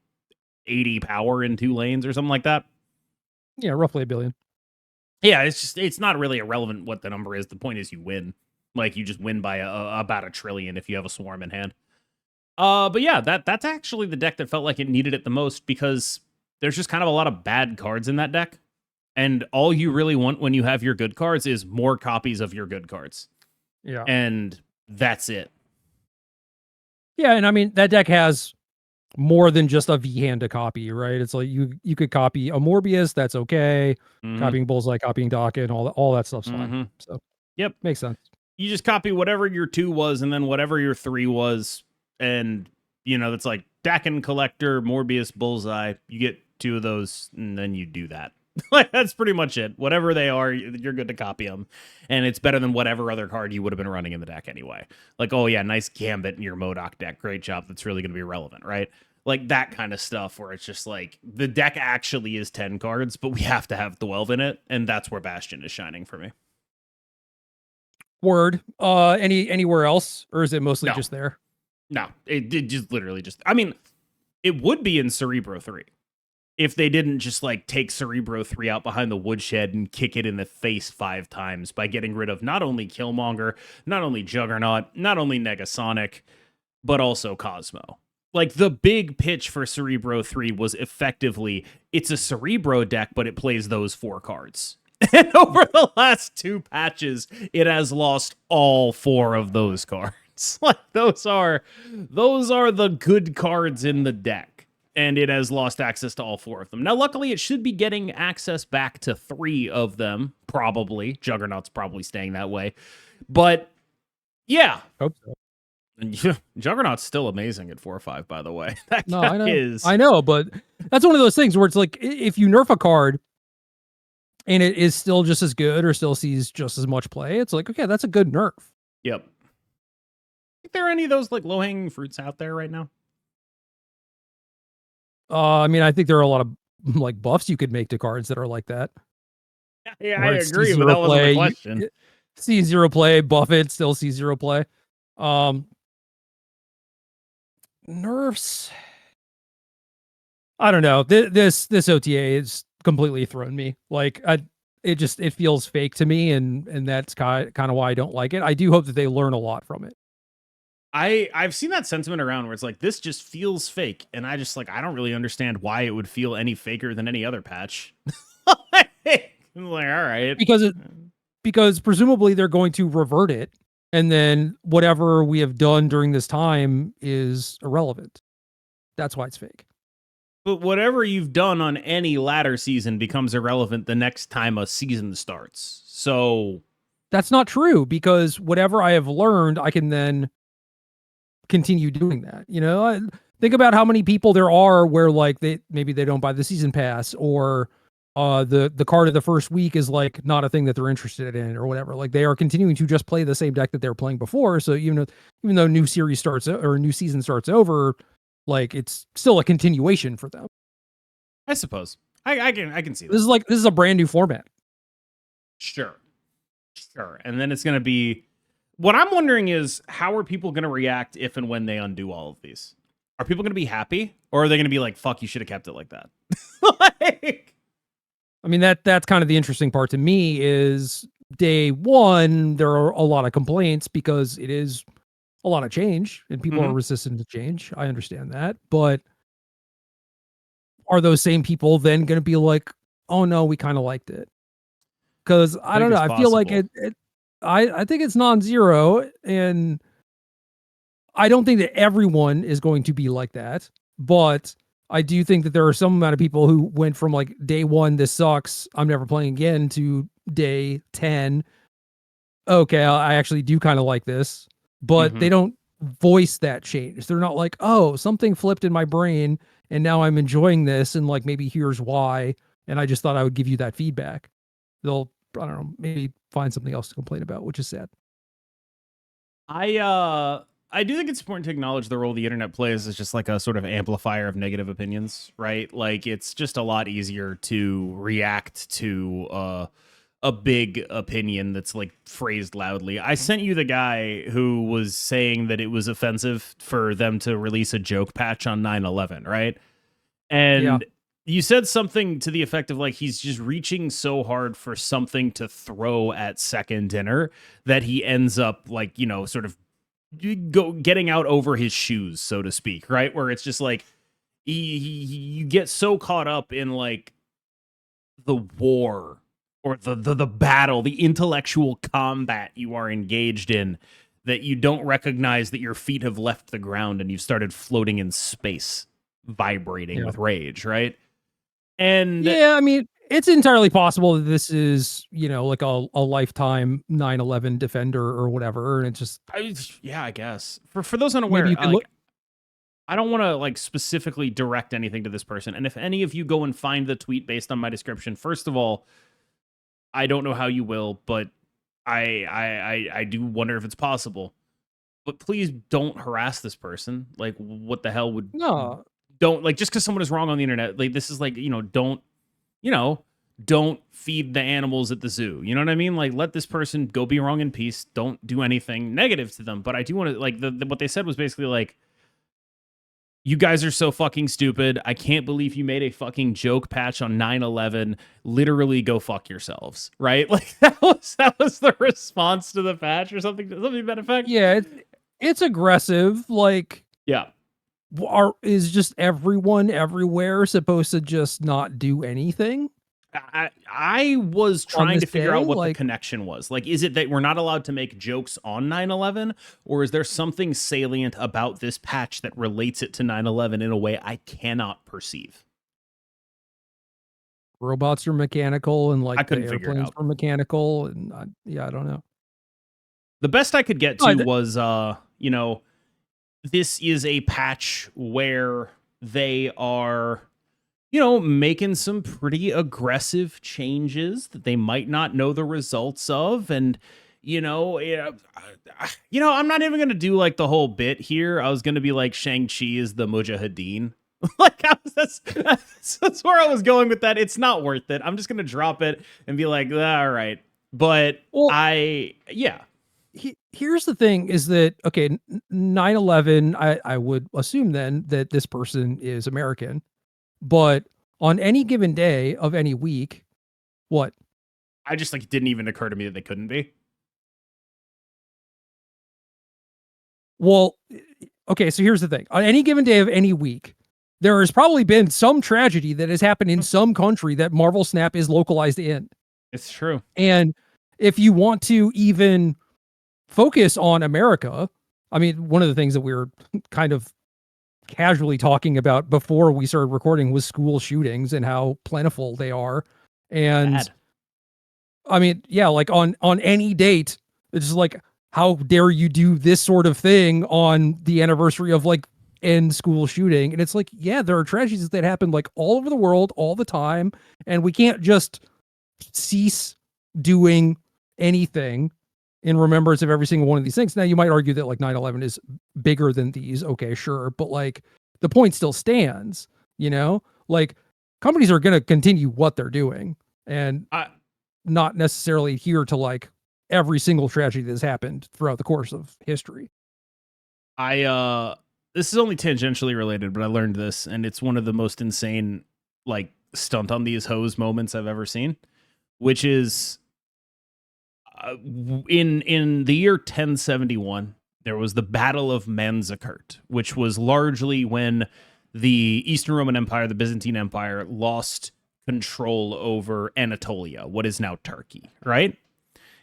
80 power in 2 lanes or something like that. Yeah, roughly 1 billion. Yeah, it's not really irrelevant what the number is. The point is you win. Like, you just win by about 1 trillion if you have a swarm in hand. But yeah, that's actually the deck that felt like it needed it the most, because there's just kind of a lot of bad cards in that deck. And all you really want when you have your good cards is more copies of your good cards. Yeah. And that's it. Yeah, and I mean, that deck has more than just a V-hand to copy, right? It's like you could copy a Morbius, that's okay. Mm-hmm. Copying Bullseye, copying Dakin, all that stuff's fine. So, yep. Makes sense. You just copy whatever your 2 was and then whatever your 3 was. And, you know, that's like Dakin Collector, Morbius, Bullseye. You get 2 of those, and then you do that. Like, that's pretty much it. Whatever they are, you're good to copy them. And it's better than whatever other card you would have been running in the deck anyway. Like, oh yeah, nice Gambit in your MODOK deck. Great job. That's really going to be relevant, right? Like that kind of stuff where it's just like the deck actually is 10 cards, but we have to have 12 in it. And that's where Bastion is shining for me. Word. Anywhere else, or is it mostly No. just there? No, it just literally just, I mean, it would be in Cerebro 3 if they didn't just like take Cerebro 3 out behind the woodshed and kick it in the face 5 times by getting rid of not only Killmonger, not only Juggernaut, not only Negasonic, but also Cosmo. Like the big pitch for Cerebro 3 was effectively it's a Cerebro deck, but it plays those 4 cards. And over the last 2 patches, it has lost all 4 of those cards. Like those are the good cards in the deck, and it has lost access to all 4 of them. Now, luckily, it should be getting access back to 3 of them, probably. Juggernaut's probably staying that way. But yeah. Hope so. And Juggernaut's still amazing at 4/5, by the way. That No, guy I know. is. I know, but that's one of those things where it's like if you nerf a card and it is still just as good or still sees just as much play, it's like, okay, that's a good nerf. Yep. Think there are any of those like low-hanging fruits out there right now? I mean, I think there are a lot of like buffs you could make to cards that are like that. Yeah, Where I it's agree, but C0 that wasn't play, the question. See 0 play, buff it, still see 0 play. Nerfs. I don't know. This OTA is completely thrown me. Like it feels fake to me, and that's kind of why I don't like it. I do hope that they learn a lot from it. I've seen that sentiment around where it's like this just feels fake, and I just like I don't really understand why it would feel any faker than any other patch. I'm like, all right, because presumably they're going to revert it, and then whatever we have done during this time is irrelevant. That's why it's fake. But whatever you've done on any ladder season becomes irrelevant the next time a season starts. So that's not true, because whatever I have learned, I can then continue doing that. You know, think about how many people there are where like maybe they don't buy the season pass, or the card of the first week is like not a thing that they're interested in or whatever. Like they are continuing to just play the same deck that they were playing before. So even though new series starts or new season starts over, like it's still a continuation for them. I suppose I can see that. This is a brand new format. Sure. And then it's going to be, what I'm wondering is how are people going to react if and when they undo all of these? Are people going to be happy, or are they going to be like, fuck, you should have kept it like that? Like, I mean, that's kind of the interesting part to me is day one, there are a lot of complaints because it is a lot of change and people are resistant to change. I understand that. But are those same people then going to be like, oh no, we kind of liked it? Because I don't know. I feel like I think it's non-zero, and I don't think that everyone is going to be like that. But I do think that there are some amount of people who went from like day one, this sucks, I'm never playing again, to day 10. Okay, I actually do kind of like this, but they don't voice that change. They're not like, oh, something flipped in my brain and now I'm enjoying this, and like maybe here's why, and I just thought I would give you that feedback. They'll, I don't know, maybe find something else to complain about, which is sad. I do think it's important to acknowledge the role the internet plays as just like a sort of amplifier of negative opinions, right? Like it's just a lot easier to react to a big opinion that's like phrased loudly. I sent you the guy who was saying that it was offensive for them to release a joke patch on 9/11, right? And you said something to the effect of like he's just reaching so hard for something to throw at second dinner that he ends up like, you know, sort of getting out over his shoes, so to speak, right? Where it's just like you get so caught up in like the war or the battle, the intellectual combat you are engaged in, that you don't recognize that your feet have left the ground and you've started floating in space, vibrating with rage, right? And yeah, I mean, it's entirely possible that this is, you know, like a lifetime 9/11 defender or whatever, and it's just I guess for those unaware, maybe you could like, I don't want to like specifically direct anything to this person, and if any of you go and find the tweet based on my description, first of all, I don't know how you will, but I do wonder if it's possible. But please don't harass this person. Like, what the hell would no. don't like just because someone is wrong on the internet. Like this is like, don't feed the animals at the zoo. You know what I mean? Like let this person go be wrong in peace. Don't do anything negative to them. But I do want to like what they said was basically like, you guys are so fucking stupid. I can't believe you made a fucking joke patch on 9/11. Literally go fuck yourselves, right? Like that was the response to the patch or something to that effect. Yeah, it's aggressive. Like, Yeah. Is just everyone everywhere supposed to just not do anything? I was trying to figure out what the Like, connection was. Like, is it that we're not allowed to make jokes on 9/11, or is there something salient about this patch that relates it to 9/11 in a way I cannot perceive? robots are mechanical and I like the couldn't figure it airplanes out. were mechanical, and I don't know. The best I could get Oh, to was, this is a patch where they are, making some pretty aggressive changes that they might not know the results of. And, I'm not even going to do like the whole bit here. I was going to be like, Shang-Chi is the Mujahideen. Like, that's where I was going with that. It's not worth it. I'm just going to drop it and be like, all right. But well, yeah. Here's the thing is that, okay, 9/11, I would assume then that this person is American, but on any given day of any week, what? I just like it didn't even occur to me that they couldn't be. Well, okay, so here's the thing. On any given day of any week, there has probably been some tragedy that has happened in some country that Marvel Snap is localized in. It's true. And if you want to even focus on America, I mean, one of the things that we were kind of casually talking about before we started recording was school shootings and how plentiful they are. And Bad. I mean, yeah, like on any date, it's just like, how dare you do this sort of thing on the anniversary of like end school shooting? And it's like, yeah, there are tragedies that happen like all over the world all the time, and we can't just cease doing anything in remembrance of every single one of these things. Now, you might argue that like 9/11 is bigger than these. Okay, sure. But like the point still stands, like companies are going to continue what they're doing and not necessarily adhere to like every single tragedy that's happened throughout the course of history. This is only tangentially related, but I learned this, and it's one of the most insane like stunt on these hoes moments I've ever seen, which is in the year 1071, there was the Battle of Manzikert, which was largely when the Eastern Roman Empire, the Byzantine Empire, lost control over Anatolia, what is now Turkey, right?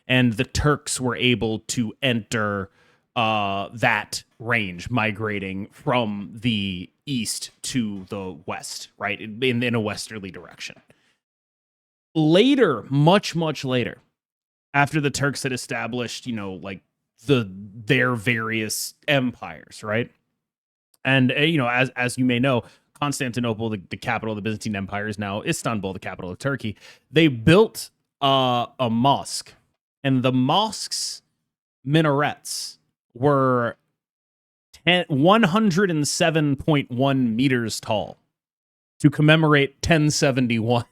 And the Turks were able to enter that range, migrating from the east to the west, right? In a westerly direction. Later, much later, after the Turks had established, like their various empires, right? And as you may know, Constantinople, the capital of the Byzantine Empire, is now Istanbul, the capital of Turkey. They built a mosque, and the mosque's minarets were 107.1 meters tall to commemorate 1071,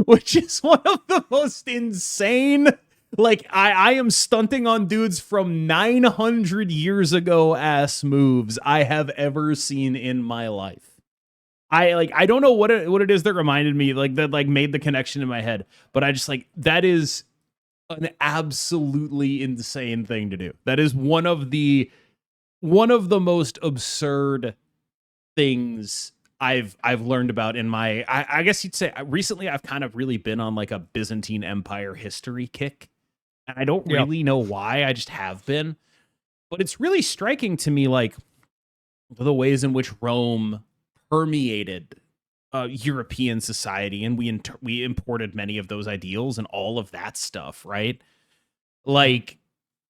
which is one of the most insane. Like, I am stunting on dudes from 900 years ago ass moves I have ever seen in my life. I don't know what it is that reminded me, like, that like made the connection in my head, but I just like, that is an absolutely insane thing to do. That is one of the most absurd things I've learned about in my, I guess you'd say recently I've kind of really been on like a Byzantine Empire history kick. And I don't really know why, I just have been. But it's really striking to me, like, the ways in which Rome permeated European society, and we imported many of those ideals and all of that stuff, right? Like,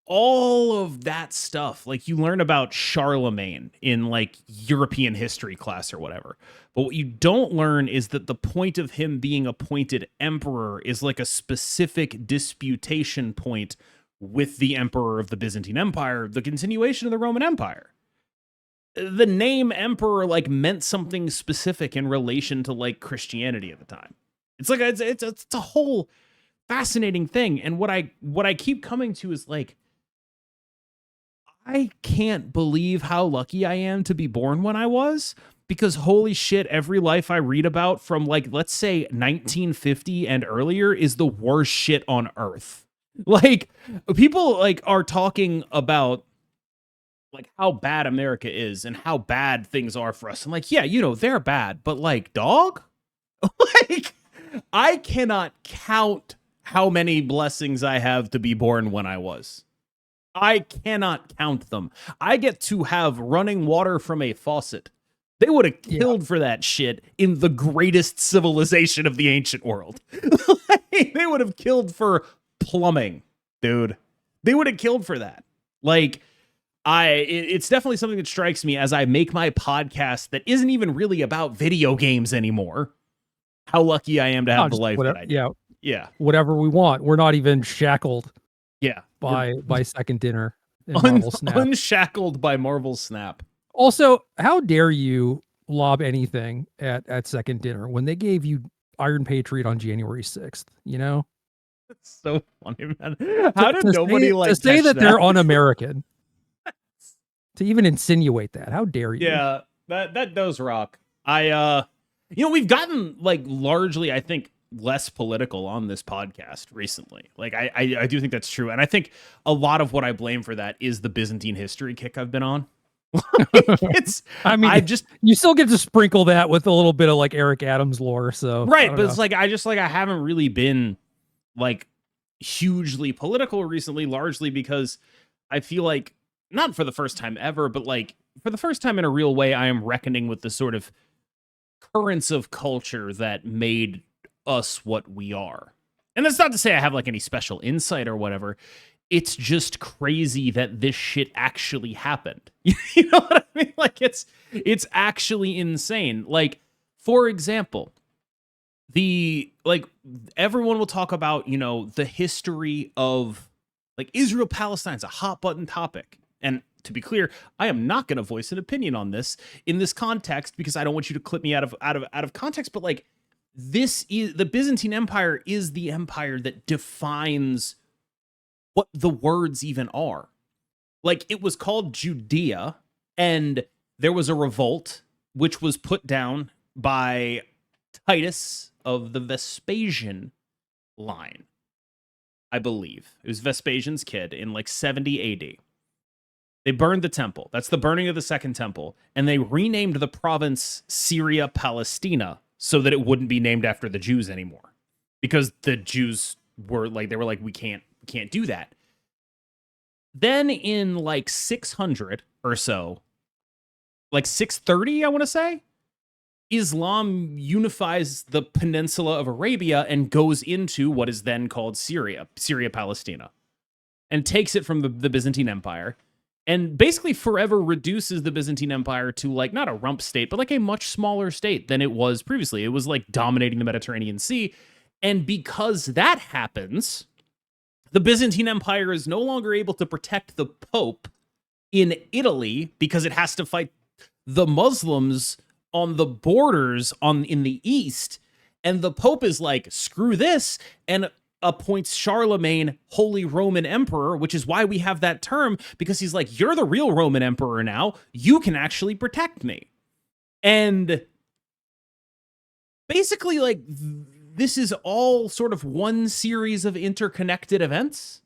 all of that stuff. Like, you learn about Charlemagne in, like, European history class or whatever. But what you don't learn is that the point of him being appointed emperor is like a specific disputation point with the emperor of the Byzantine Empire, the continuation of the Roman Empire. the name emperor like meant something specific in relation to like Christianity at the time. It's like it's a whole fascinating thing. And what I keep coming to is like, I can't believe how lucky I am to be born when I was, because holy shit, every life I read about from like, let's say 1950 and earlier is the worst shit on earth. Like, people like are talking about like how bad America is and how bad things are for us. I'm like, yeah, you know, they're bad, but like, dog, like, I cannot count how many blessings I have to be born when I was. I cannot count them. I get to have running water from a faucet. They would have killed for that shit in the greatest civilization of the ancient world. They would have killed for plumbing, dude. They would have killed for that. Like, it's definitely something that strikes me as I make my podcast that isn't even really about video games anymore. How lucky I am to have the life that I do. Yeah. Whatever we want. We're not even shackled. Yeah. By Second Dinner and Marvel Snap. Unshackled by Marvel Snap. Also, how dare you lob anything at Second Dinner when they gave you Iron Patriot on January 6th, you know? It's so funny, man. How did nobody to say that they're un-American? To even insinuate that, how dare you? Yeah, that does rock. We've gotten like largely, I think, less political on this podcast recently. Like, I do think that's true, and I think a lot of what I blame for that is the Byzantine history kick I've been on. You still get to sprinkle that with a little bit of like Eric Adams lore, so right. But it's like I haven't really been like hugely political recently, largely because I feel like, not for the first time ever, but like for the first time in a real way, I am reckoning with the sort of currents of culture that made us what we are. And that's not to say I have like any special insight or whatever. It's just crazy that this shit actually happened. You know what I mean? Like, it's actually insane. Like, for example, everyone will talk about, you know, the history of like Israel Palestine is a hot button topic. And to be clear, I am not going to voice an opinion on this in this context because I don't want you to clip me out of context. But like, this is the Byzantine Empire is the empire that defines what the words even are. Like, it was called Judea, and there was a revolt which was put down by Titus of the Vespasian line, I believe. It was Vespasian's kid in like 70 AD. They burned the temple. That's the burning of the second temple. And they renamed the province Syria Palestina so that it wouldn't be named after the Jews anymore. Because the Jews were like, we can't do that. Then in like 600 or so, like 630, I want to say, Islam unifies the peninsula of Arabia and goes into what is then called Syria Palestina, and takes it from the Byzantine Empire, and basically forever reduces the Byzantine Empire to like not a rump state, but like a much smaller state than it was previously. It was like dominating the Mediterranean Sea. And because that happens, the Byzantine Empire is no longer able to protect the Pope in Italy because it has to fight the Muslims on the borders in the east. And the Pope is like, screw this, and appoints Charlemagne Holy Roman Emperor, which is why we have that term, because he's like, you're the real Roman Emperor now. You can actually protect me. And basically, like, this is all sort of one series of interconnected events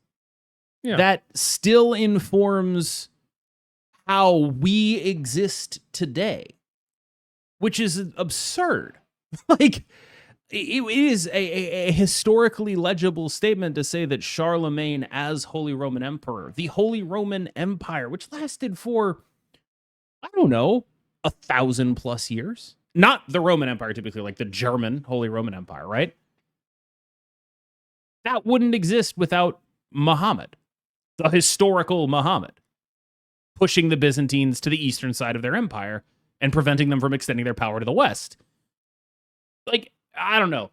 that still informs how we exist today, which is absurd. Like, it is a historically legible statement to say that Charlemagne, as Holy Roman Emperor, the Holy Roman Empire, which lasted for, I don't know, 1,000+ years. Not the Roman Empire, typically, like the German Holy Roman Empire, right? That wouldn't exist without Muhammad, the historical Muhammad, pushing the Byzantines to the eastern side of their empire and preventing them from extending their power to the west. Like, I don't know.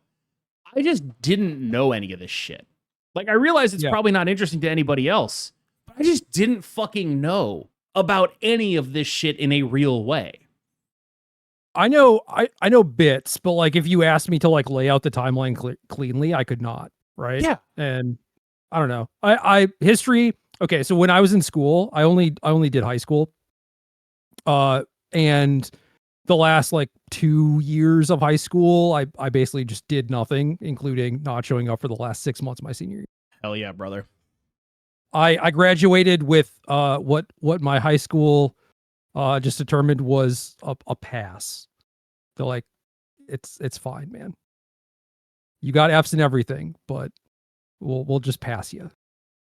I just didn't know any of this shit. Like, I realize it's probably not interesting to anybody else, but I just didn't fucking know about any of this shit in a real way. I know bits, but like if you asked me to like lay out the timeline cleanly, I could not, right? Yeah. And I don't know. I history. Okay, so when I was in school, I only did high school. And the last like 2 years of high school, I basically just did nothing, including not showing up for the last 6 months of my senior year. Hell yeah, brother. I graduated with what my high school just determined was a pass. They're like, it's fine, man. You got F's and everything, but we'll just pass you.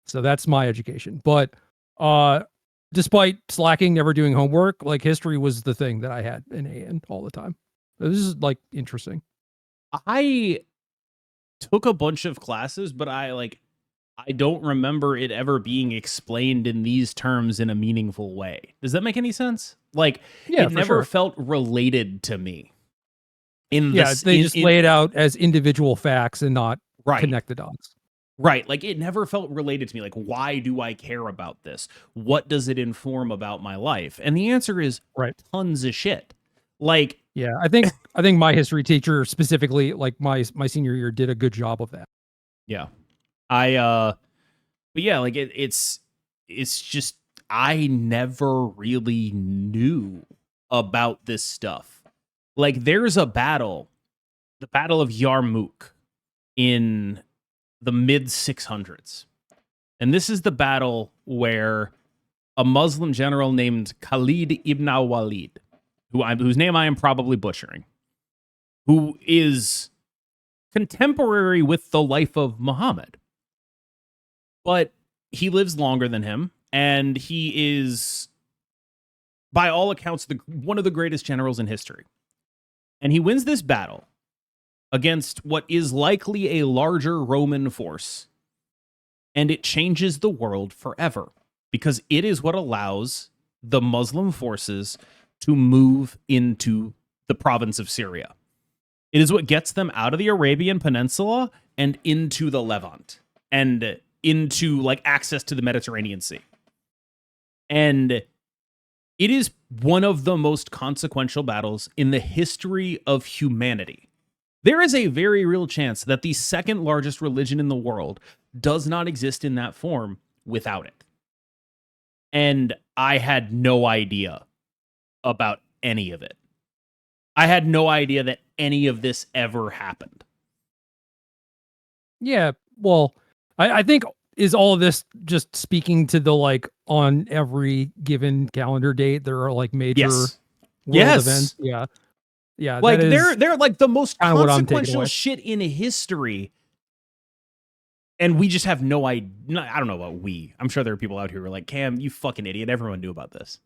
So that's my education. But despite slacking, never doing homework, like history was the thing that I had an A in all the time. This is like interesting. I took a bunch of classes, but I don't remember it ever being explained in these terms in a meaningful way. Does that make any sense? Like, Yeah, it never felt related to me. They just lay it out as individual facts and not connect the dots. Right. Like, it never felt related to me. Like, why do I care about this? What does it inform about my life? And the answer is tons of shit. Like, yeah, I think my history teacher specifically, like my senior year, did a good job of that. Yeah. But yeah, like it's just, I never really knew about this stuff. Like, there's a battle, the Battle of Yarmouk in the mid 600s. And this is the battle where a Muslim general named Khalid ibn al-Walid, whose name I am probably butchering, who is contemporary with the life of Muhammad. But he lives longer than him, and he is, by all accounts, one of the greatest generals in history. And he wins this battle against what is likely a larger Roman force, and it changes the world forever, because it is what allows the Muslim forces to move into the province of Syria. It is what gets them out of the Arabian Peninsula and into the Levant, and into like access to the Mediterranean Sea. And it is one of the most consequential battles in the history of humanity. There is a very real chance that the second largest religion in the world does not exist in that form without it. And I had no idea about any of it. I had no idea that any of this ever happened. Yeah, well, I think is all of this just speaking to the like on every given calendar date there are like major world events. Yeah. Yeah. Like they're like the most consequential shit in history. And we just have no idea. I don't know about we. I'm sure there are people out here who are like, Cam, you fucking idiot. Everyone knew about this.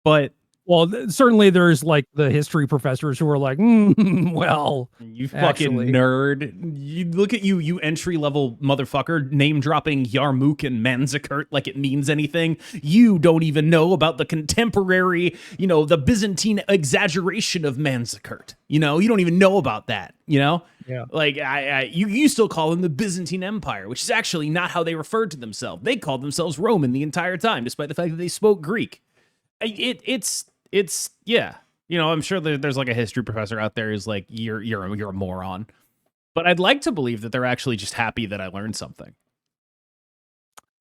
But well, certainly there's like the history professors who are like, well, you fucking nerd. You look at you entry level motherfucker, name dropping Yarmouk and Manzikert like it means anything. You don't even know about the contemporary, the Byzantine exaggeration of Manzikert. You don't even know about that. Yeah. Like you still call them the Byzantine Empire, which is actually not how they referred to themselves. They called themselves Roman the entire time, despite the fact that they spoke Greek. It's yeah. I'm sure there's like a history professor out there who's like, you're a moron. But I'd like to believe that they're actually just happy that I learned something.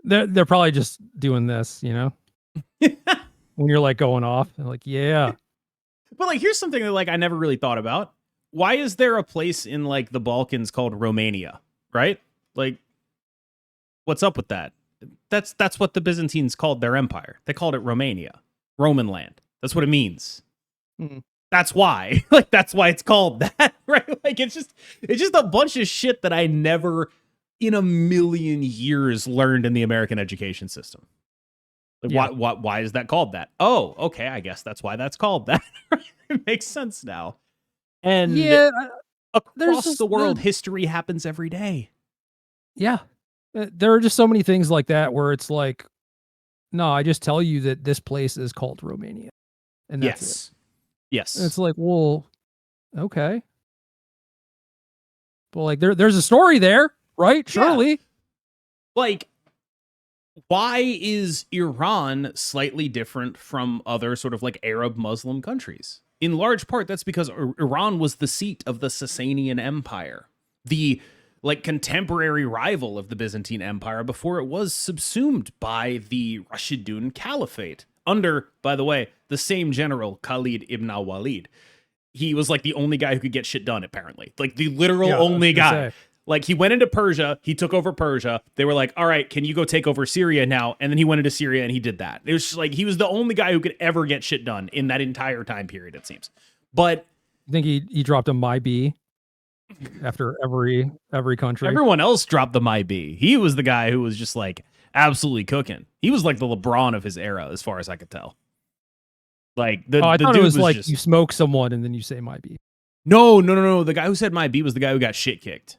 They're probably just doing this, when you're like going off and like, yeah. But like, here's something that like I never really thought about. Why is there a place in like the Balkans called Romania? Right? Like, what's up with that? That's what the Byzantines called their empire. They called it Romania, Roman land. That's what it means. Mm-hmm. That's why. Like, that's why it's called that, right? Like, it's just a bunch of shit that I never in a million years learned in the American education system. Like, why is that called that? Oh, okay, I guess that's why that's called that. It makes sense now. And across the world, history happens every day. Yeah. There are just so many things like that where it's like, no, I just tell you that this place is called Romania. And that's it. Yes. And it's like, well, okay. But like there's a story there, right? Surely. Yeah. Like, why is Iran slightly different from other sort of like Arab Muslim countries? In large part, that's because Iran was the seat of the Sasanian Empire, the like contemporary rival of the Byzantine Empire before it was subsumed by the Rashidun Caliphate under, by the way, the same general Khalid ibn al-Walid. He was like the only guy who could get shit done, apparently. Like the literal only guy. Like he went into Persia, he took over Persia. They were like, all right, can you go take over Syria now? And then he went into Syria and he did that. It was just like, he was the only guy who could ever get shit done in that entire time period, it seems. But I think he dropped a my B after every country. Everyone else dropped the my B. He was the guy who was just like absolutely cooking. He was like the LeBron of his era, as far as I could tell. Like I thought dude it was like just... you smoke someone and then you say my B. No. The guy who said my B was the guy who got shit kicked.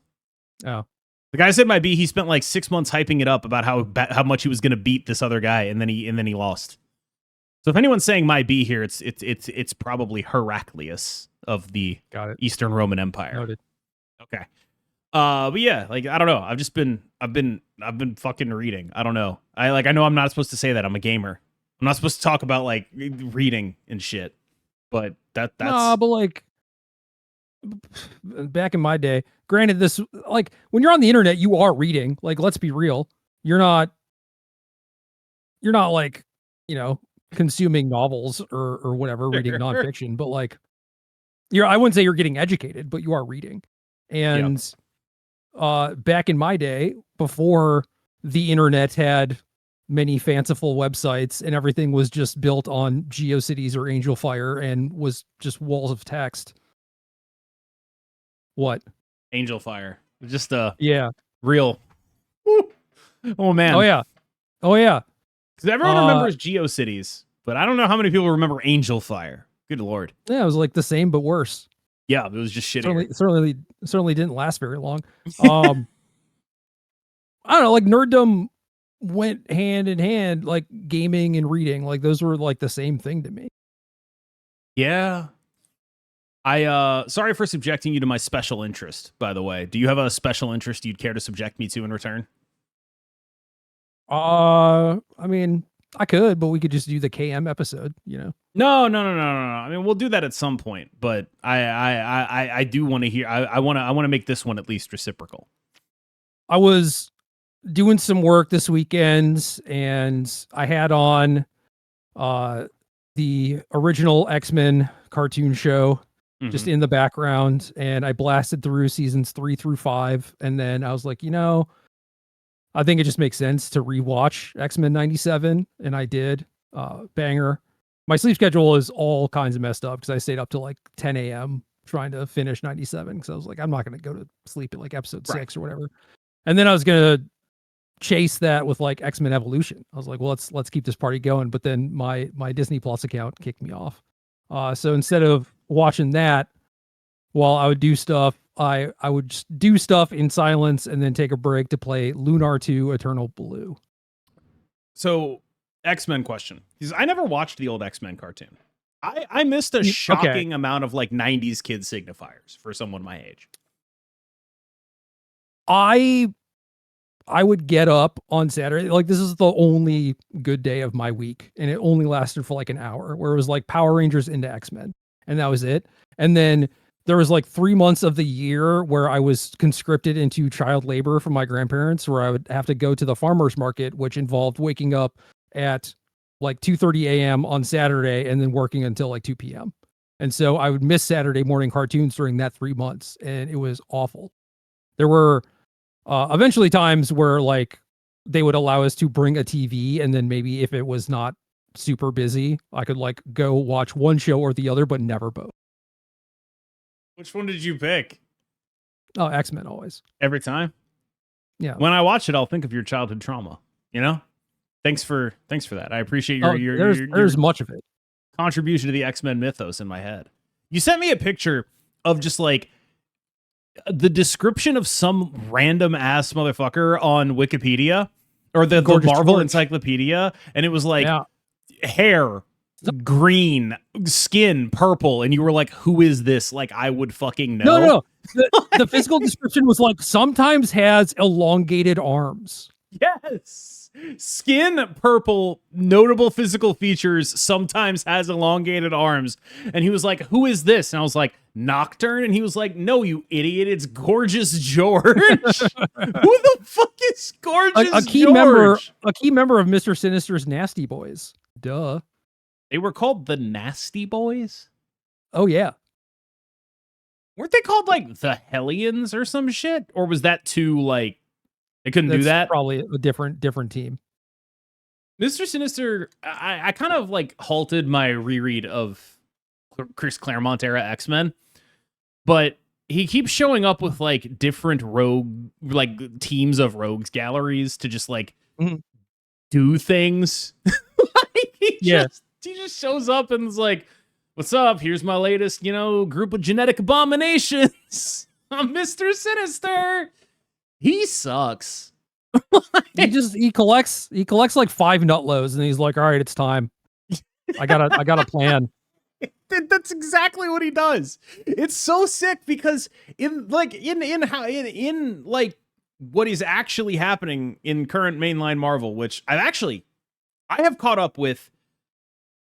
Oh, the guy who said my B. He spent like 6 months hyping it up about how much he was going to beat this other guy, and then he lost. So if anyone's saying my B here, it's probably Heraclius of the Eastern Roman Empire. Noted. Okay. But yeah, like I don't know. I've been fucking reading. I don't know. I know I'm not supposed to say that. I'm a gamer. I'm not supposed to talk about like reading and shit. But that's but like back in my day, granted, this like when you're on the internet, you are reading. Like, let's be real. You're not like, consuming novels or whatever, reading nonfiction, but like I wouldn't say you're getting educated, but you are reading. And back in my day, before the internet had many fanciful websites and everything was just built on GeoCities or Angel Fire and was just walls of text. What? Angel Fire. Just real. Oh man. Oh yeah. Because everyone remembers GeoCities, but I don't know how many people remember Angel Fire. Good lord. Yeah, it was like the same but worse. Yeah, it was just shitty. Certainly didn't last very long. I don't know, like nerddom went hand in hand, like gaming and reading, like those were like the same thing to me. Yeah. Sorry for subjecting you to my special interest, by the way. Do you have a special interest you'd care to subject me to in return? I mean, I could, but we could just do the KM episode, No. I mean, we'll do that at some point, but I do want to hear. I want to make this one at least reciprocal. I was doing some work this weekend, and I had on the original X-Men cartoon show just in the background, and I blasted through seasons 3 through 5, and then I was like, I think it just makes sense to rewatch X-Men 97, and I did. Banger. My sleep schedule is all kinds of messed up because I stayed up till like 10 a.m. trying to finish 97, because I was like, I'm not going to go to sleep at like episode 6 or whatever. And then I was going to chase that with like X-Men Evolution. I was like, well, let's keep this party going. But then my Disney Plus account kicked me off. So instead of watching that while I would do stuff, I would just do stuff in silence and then take a break to play Lunar 2 Eternal Blue. So, X-Men question. Because I never watched the old X-Men cartoon. I missed a shocking amount of like 90s kid signifiers for someone my age. I would get up on Saturday. Like, this is the only good day of my week, and it only lasted for like an hour, where it was like Power Rangers into X-Men, and that was it. And then there was like 3 months of the year where I was conscripted into child labor from my grandparents, where I would have to go to the farmer's market, which involved waking up at like 2:30 a.m. on Saturday and then working until like 2 p.m. And so I would miss Saturday morning cartoons during that 3 months, and it was awful. There were eventually times where like they would allow us to bring a TV, and then maybe if it was not super busy, I could like go watch one show or the other, but never both. Which one did you pick? Oh, X-Men always. Every time? Yeah. When I watch it, I'll think of your childhood trauma, Thanks for that. I appreciate there's much of it. Contribution to the X-Men mythos in my head. You sent me a picture of just like the description of some random ass motherfucker on Wikipedia or the Marvel Encyclopedia, and it was like hair green, skin purple, and you were like, who is this? Like, I would fucking know. No. The physical description was like, sometimes has elongated arms. Yes. Skin purple, notable physical features, sometimes has elongated arms. And he was like, who is this? And I was like, Nocturne? And he was like, no, you idiot, it's Gorgeous George. Who the fuck is Gorgeous a key George? a key member of Mr. Sinister's Nasty Boys. Duh. They were called the Nasty Boys? Oh yeah. Weren't they called like the Hellions or some shit? Or was that too like they couldn't do That's that? probably a different team. Mr. Sinister, I kind of like halted my reread of Chris Claremont era X-Men, but he keeps showing up with like different rogue, like teams of rogues galleries to just like do things. Like, he just shows up and is like, what's up? Here's my latest, group of genetic abominations. I'm Mr. Sinister. He sucks. he collects like 5 Nutlows and he's like, all right, it's time. I got a plan. That's exactly what he does. It's so sick because in what is actually happening in current mainline Marvel, which I have caught up with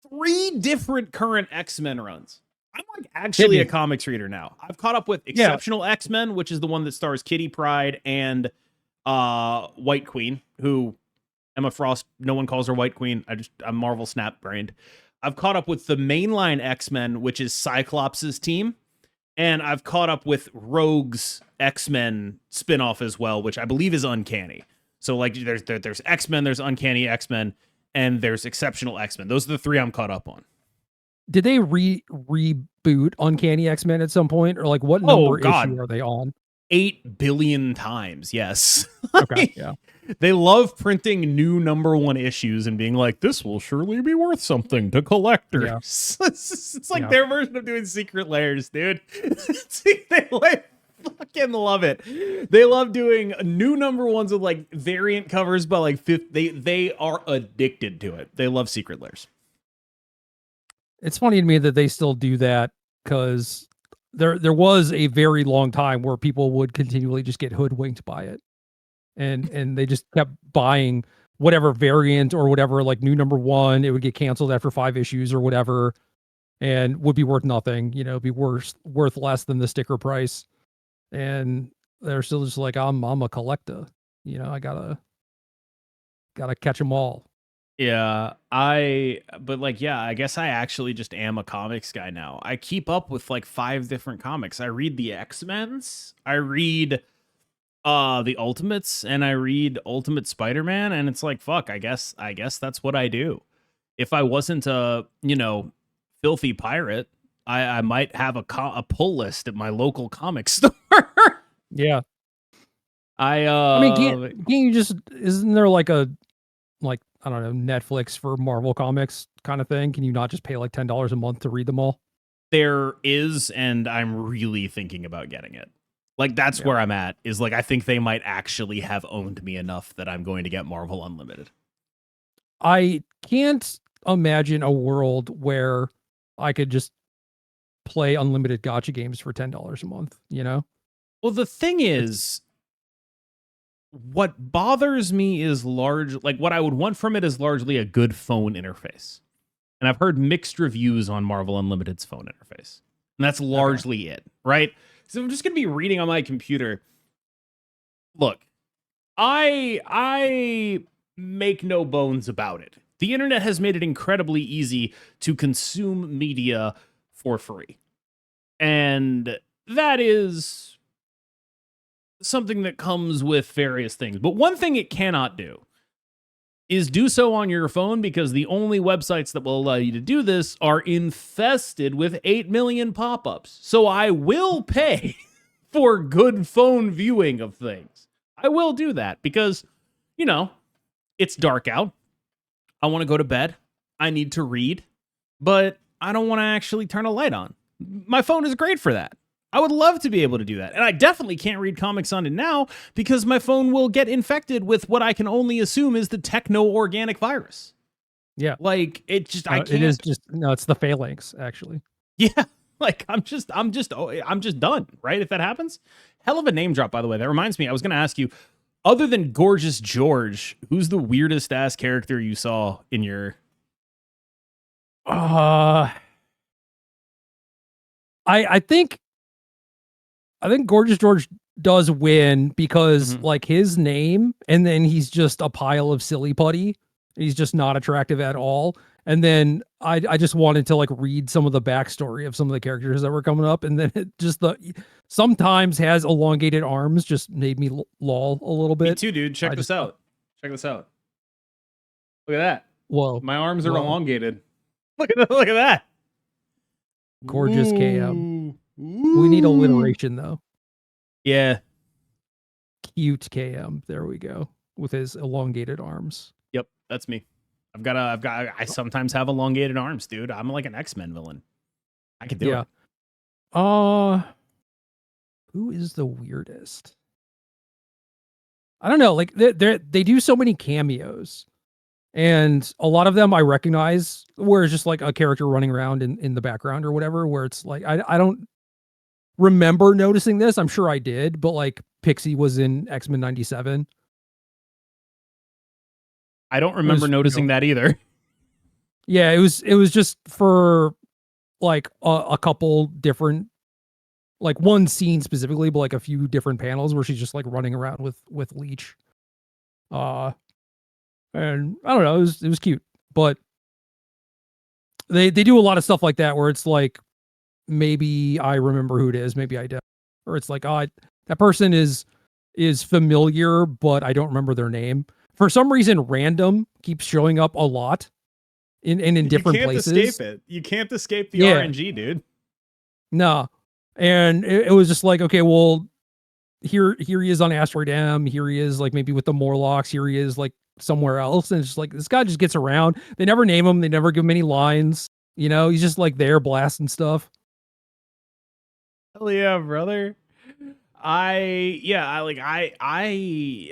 3 different current X-Men runs. I'm like actually a comics reader now. I've caught up with Exceptional X-Men, which is the one that stars Kitty Pryde and White Queen, who Emma Frost, no one calls her White Queen. I'm Marvel snap brained. I've caught up with the mainline X-Men, which is Cyclops' team, and I've caught up with Rogue's X-Men spinoff as well, which I believe is Uncanny. So like there's X-Men, there's Uncanny X-Men, and there's Exceptional X-Men. Those are the 3 I'm caught up on. Did they reboot Uncanny X-Men at some point, or like what number issue are they on? 8 billion times, yes. Okay, yeah. They love printing new #1 issues and being like, this will surely be worth something to collectors. Yeah. It's like their version of doing Secret Lairs, dude. They fucking love it. They love doing new #1s with like variant covers, but like they are addicted to it. They love Secret Lairs. It's funny to me that they still do that, because there was a very long time where people would continually just get hoodwinked by it. And they just kept buying whatever variant or whatever, like new #1, it would get canceled after 5 issues or whatever, and would be worth nothing, be worth less than the sticker price. And they're still just like, I'm a collector, I gotta catch them all. Yeah, I guess I actually just am a comics guy now. I keep up with like 5 different comics. I read the X-Men's, I read the Ultimates, and I read Ultimate Spider-Man, and it's like, fuck, I guess that's what I do. If I wasn't a, filthy pirate, I might have a pull list at my local comic store. Yeah. I mean, can't you just, isn't there like a, like, I don't know, Netflix for Marvel comics kind of thing? Can you not just pay like $10 a month to read them all? There is, and I'm really thinking about getting it. Like, that's where I'm at, is like, I think they might actually have owned me enough that I'm going to get Marvel Unlimited. I can't imagine a world where I could just play unlimited gacha games for $10 a month, Well, the thing is, what bothers me is what I would want from it is largely a good phone interface. And I've heard mixed reviews on Marvel Unlimited's phone interface. And that's largely it, right? So I'm just going to be reading on my computer. Look, I make no bones about it. The internet has made it incredibly easy to consume media for free. And that is something that comes with various things. But one thing it cannot do is do so on your phone, because the only websites that will allow you to do this are infested with 8 million pop-ups. So I will pay for good phone viewing of things. I will do that because, it's dark out. I want to go to bed. I need to read, but I don't want to actually turn a light on. My phone is great for that. I would love to be able to do that. And I definitely can't read comics on it now because my phone will get infected with what I can only assume is the techno-organic virus. Yeah. Like, it just, I can't. It is just, no, it's the phalanx, actually. Yeah. Like, I'm just done, right? If that happens. Hell of a name drop, by the way. That reminds me, I was going to ask you, Other than Gorgeous George, who's the weirdest ass character you saw in your? I think Gorgeous George does win because like his name, and then he's just a pile of silly putty. He's just not attractive at all. And then I just wanted to like read some of the backstory of some of the characters that were coming up, and then it just sometimes has elongated arms just made me lol a little bit. Me too, dude. Check this out. Check this out. Look at that. Whoa, my arms are elongated. Look at that. Gorgeous KM. We need alliteration though. Yeah. Cute KM. There we go. With his elongated arms. Yep, that's me. I sometimes have elongated arms, dude. I'm like an X-Men villain. I can do it. Who is the weirdest? I don't know. Like they do so many cameos, and a lot of them I recognize, where it's just like a character running around in the background or whatever, where it's like I don't remember noticing this. I'm sure I did, but like Pixie was in X-Men 97. I don't remember noticing that either. Yeah, it was just for like a couple different, like one scene specifically, but like a few different panels where she's just like running around with Leech. And I don't know, it was cute, but they do a lot of stuff like that where it's like maybe I remember who it is, maybe I don't, or it's like that person is familiar, but I don't remember their name. For some reason, random keeps showing up a lot in different places. You can't escape it. You can't escape the RNG, dude. No. And it was just like, okay, well, here he is on Asteroid M. Here he is, like, maybe with the Morlocks. Here he is, like, somewhere else. And it's just like, this guy just gets around. They never name him. They never give him any lines. You know, he's just, like, there blasting stuff. Hell yeah, brother. I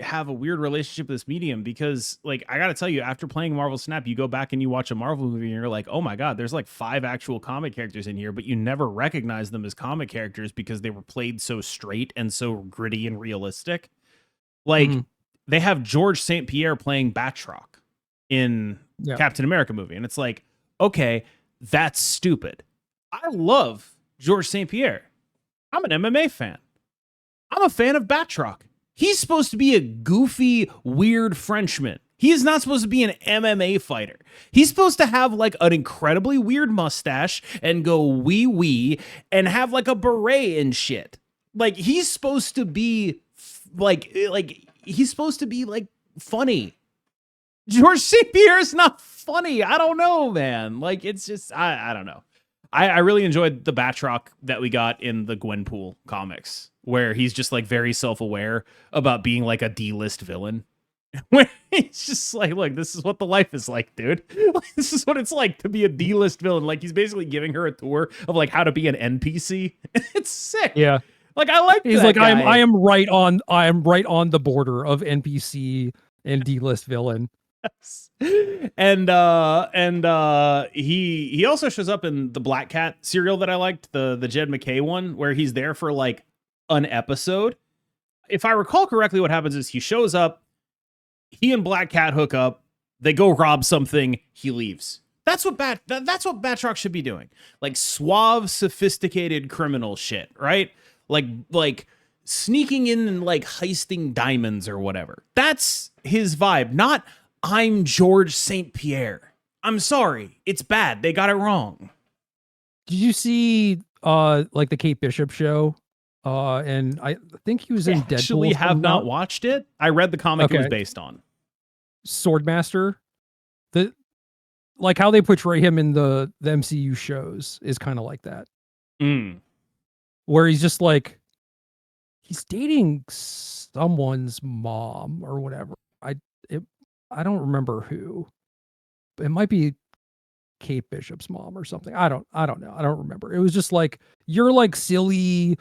have a weird relationship with this medium because, like, I gotta tell you, after playing Marvel Snap, you go back and you watch a Marvel movie and you're like, oh my god, there's like 5 actual comic characters in here, but you never recognize them as comic characters because they were played so straight and so gritty and realistic. Like, they have George St. Pierre playing Batroc in Captain America movie, and it's like, okay, that's stupid. I love George St. Pierre. I'm an MMA fan. I'm a fan of Batroc. He's supposed to be a goofy, weird Frenchman. He is not supposed to be an MMA fighter. He's supposed to have like an incredibly weird mustache and go wee and have like a beret and shit. Like he's supposed to be like he's supposed to be like funny. George St. Pierre is not funny. I don't know, man. Like it's just I don't know. I really enjoyed the Batroc that we got in the Gwenpool comics, where he's just like very self-aware about being like a D-list villain. Where he's just like, look, this is what the life is like, dude. This is what it's like to be a D-list villain. Like he's basically giving her a tour of like how to be an NPC. It's sick. Yeah. Like I like he's that like, guy. I am right on the border of NPC and D-list villain. And he also shows up in the Black Cat serial that I liked, the Jed McKay one, where he's there for like an episode. If I recall correctly, what happens is he shows up, he and Black Cat hook up, they go rob something, he leaves. That's what Batroc should be doing. Like suave, sophisticated criminal shit, right? Like sneaking in and like heisting diamonds or whatever. That's his vibe, not I'm George St. Pierre. I'm sorry. It's bad. They got it wrong. Did you see like the Kate Bishop show? And I think he was in Deadpool. Actually have not watched it. I read the comic it was based on. Swordmaster. Like how they portray him in the MCU shows is kind of like that. Where he's just like he's dating someone's mom or whatever. I don't remember who. It might be Kate Bishop's mom or something. I don't know. I don't remember. It was just like you're like silly,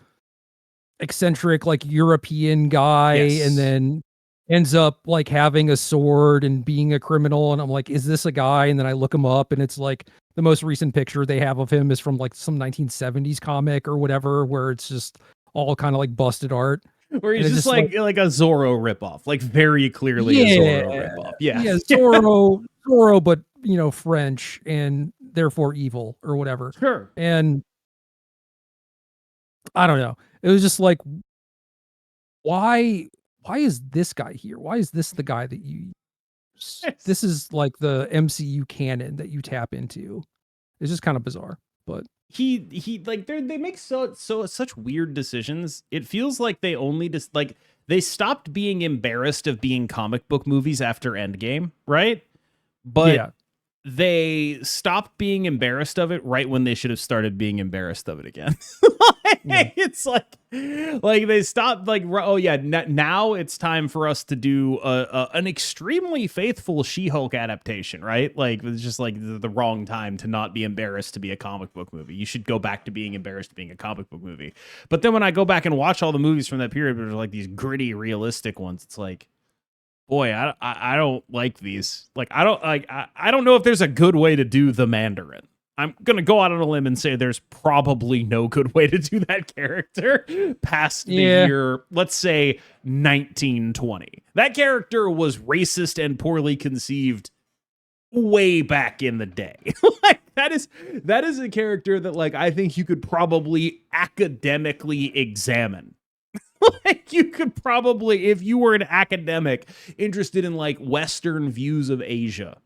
eccentric, like European guy, and then ends up like having a sword and being a criminal. And I'm like, is this a guy? And then I look him up, and it's like the most recent picture they have of him is from like some 1970s comic or whatever, where it's just all kind of like busted art. Where And he's it's just just like a Zorro ripoff, like very clearly a Zorro ripoff. Yeah. yeah, Zorro, but French and therefore evil or whatever. Sure. And I don't know. It was just like, why is this guy here? Why is this the guy that you? This is like the MCU canon that you tap into. It's just kind of bizarre, but he like they make such weird decisions. It feels like they only just like they stopped being embarrassed of being comic book movies after Endgame, right? But yeah, they stopped being embarrassed of it right when they should have started being embarrassed of it again. Yeah. It's like they stopped like, oh yeah, now it's time for us to do an extremely faithful She-Hulk adaptation, right? Like it's just like the wrong time to not be embarrassed to be a comic book movie. You should go back to being embarrassed to being a comic book movie. But then when I go back and watch all the movies from that period, there's like these gritty, realistic ones. It's like, boy, I don't like these. Like I don't know if there's a good way to do the Mandarin. I'm gonna go out on a limb and say there's probably no good way to do that character past the year, let's say 1920. That character was racist and poorly conceived way back in the day. Like that is a character that like I think you could probably academically examine. Like you could probably, if you were an academic interested in like Western views of Asia,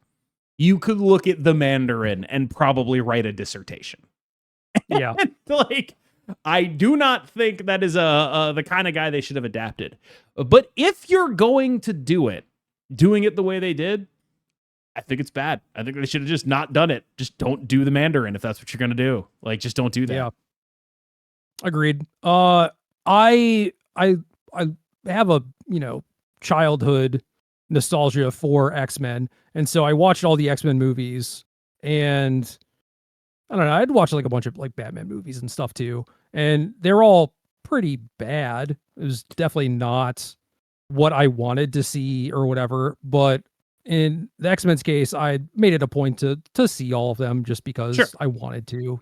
you could look at the Mandarin and probably write a dissertation. Yeah. Like, I do not think that is the kind of guy they should have adapted. But if you're going to doing it the way they did, I think it's bad. I think they should have just not done it. Just don't do the Mandarin if that's what you're going to do. Like, just don't do that. Yeah. Agreed. I have a, childhood nostalgia for X-Men. And so I watched all the X-Men movies, and I don't know, I'd watched like a bunch of like Batman movies and stuff too. And they're all pretty bad. It was definitely not what I wanted to see or whatever. But in the X-Men's case, I made it a point to see all of them just because I wanted to,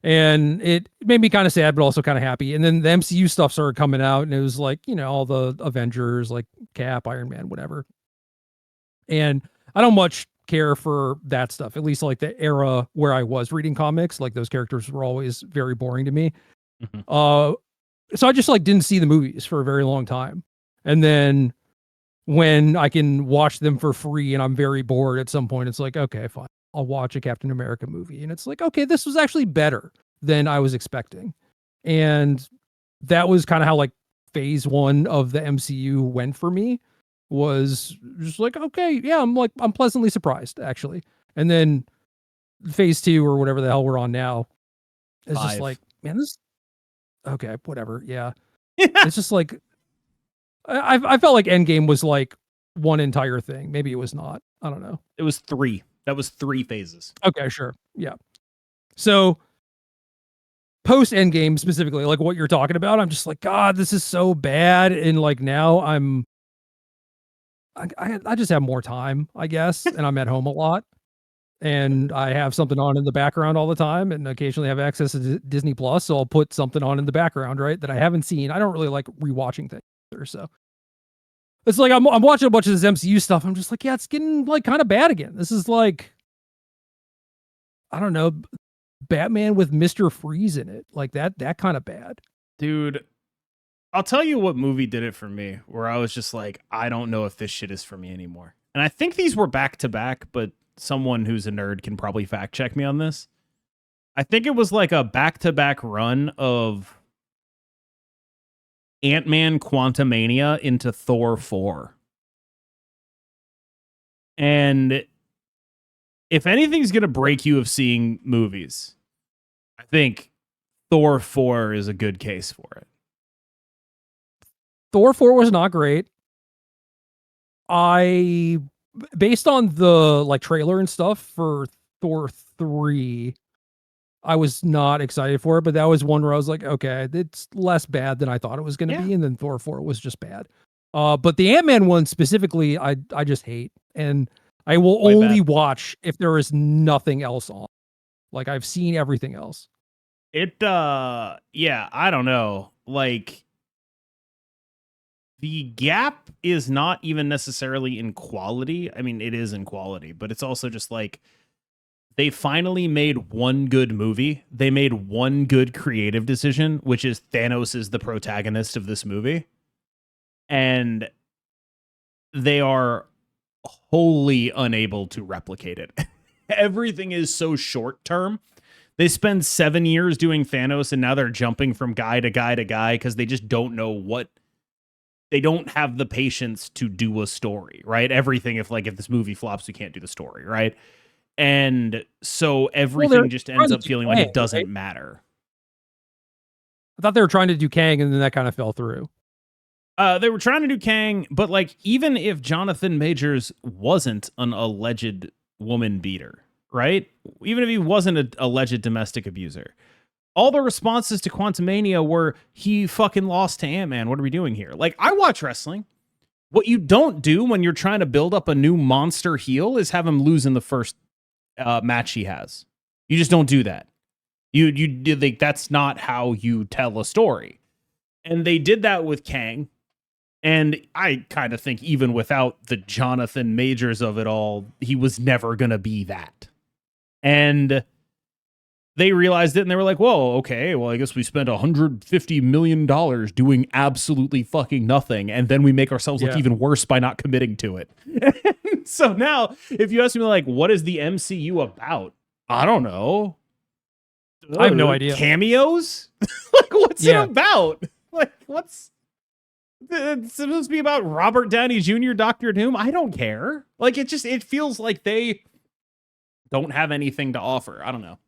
And it made me kind of sad, but also kind of happy. And then the MCU stuff started coming out, and it was like, all the Avengers, like Cap, Iron Man, whatever. And I don't much care for that stuff, at least like the era where I was reading comics. Like those characters were always very boring to me. Mm-hmm. So I just like didn't see the movies for a very long time. And then when I can watch them for free and I'm very bored at some point, it's like, okay, fine. I'll watch a Captain America movie. And it's like, okay, this was actually better than I was expecting. And that was kind of how like phase one of the MCU went for me, was just like, okay, yeah, I'm pleasantly surprised actually. And then phase two or whatever the hell we're on now is just like, man, this, okay, whatever. Yeah. It's just like, I felt like Endgame was like one entire thing. Maybe it was not. I don't know. It was 3. That was 3 phases. Okay, sure. Yeah. So post Endgame specifically, like what you're talking about, I'm just like, God, this is so bad. And like now I just have more time, I guess, and I'm at home a lot. And I have something on in the background all the time, and occasionally have access to Disney Plus, so I'll put something on in the background, right, that I haven't seen. I don't really like rewatching things either, so it's like I'm watching a bunch of this MCU stuff. I'm just like, yeah, it's getting like kind of bad again. This is like, I don't know, Batman with Mr. Freeze in it, like that kind of bad. Dude, I'll tell you what movie did it for me, where I was just like, I don't know if this shit is for me anymore. And I think these were back to back, but someone who's a nerd can probably fact check me on this. I think it was like a back-to-back run of Ant-Man Quantumania into Thor 4. And if anything's going to break you of seeing movies, I think Thor 4 is a good case for it. Thor 4 was not great. Based on the like trailer and stuff for Thor 3, I was not excited for it, but that was one where I was like, okay, it's less bad than I thought it was going to be. And then Thor 4 was just bad. But the Ant-Man one specifically, I just hate. And I will only watch if there is nothing else on. Like I've seen everything else. I don't know. Like the gap is not even necessarily in quality. I mean, it is in quality, but it's also just like they finally made one good movie. They made one good creative decision, which is Thanos is the protagonist of this movie. And they are wholly unable to replicate it. Everything is so short term. They spend 7 years doing Thanos, and now they're jumping from guy to guy to guy because they just don't know what. They don't have the patience to do a story, right? Everything, if this movie flops, we can't do the story, right? And so everything just ends up feeling like it doesn't matter. I thought they were trying to do Kang, and then that kind of fell through. They were trying to do Kang, but even if Jonathan Majors wasn't an alleged woman beater, right? Even if he wasn't an alleged domestic abuser, all the responses to Quantumania were, he fucking lost to Ant-Man. What are we doing here? I watch wrestling. What you don't do when you're trying to build up a new monster heel is have him lose in the first match he has. You just don't do that. That's not how you tell a story. And they did that with Kang. And I kind of think even without the Jonathan Majors of it all, he was never going to be that. And they realized it and they were like, whoa, okay, well, I guess we spent $150 million doing absolutely fucking nothing. And then we make ourselves look even worse by not committing to it. So now, if you ask me, what is the MCU about? I don't know. I have no idea. Cameos? What's it about? What's... It's supposed to be about Robert Downey Jr., Doctor Doom. I don't care. It feels like they don't have anything to offer. I don't know.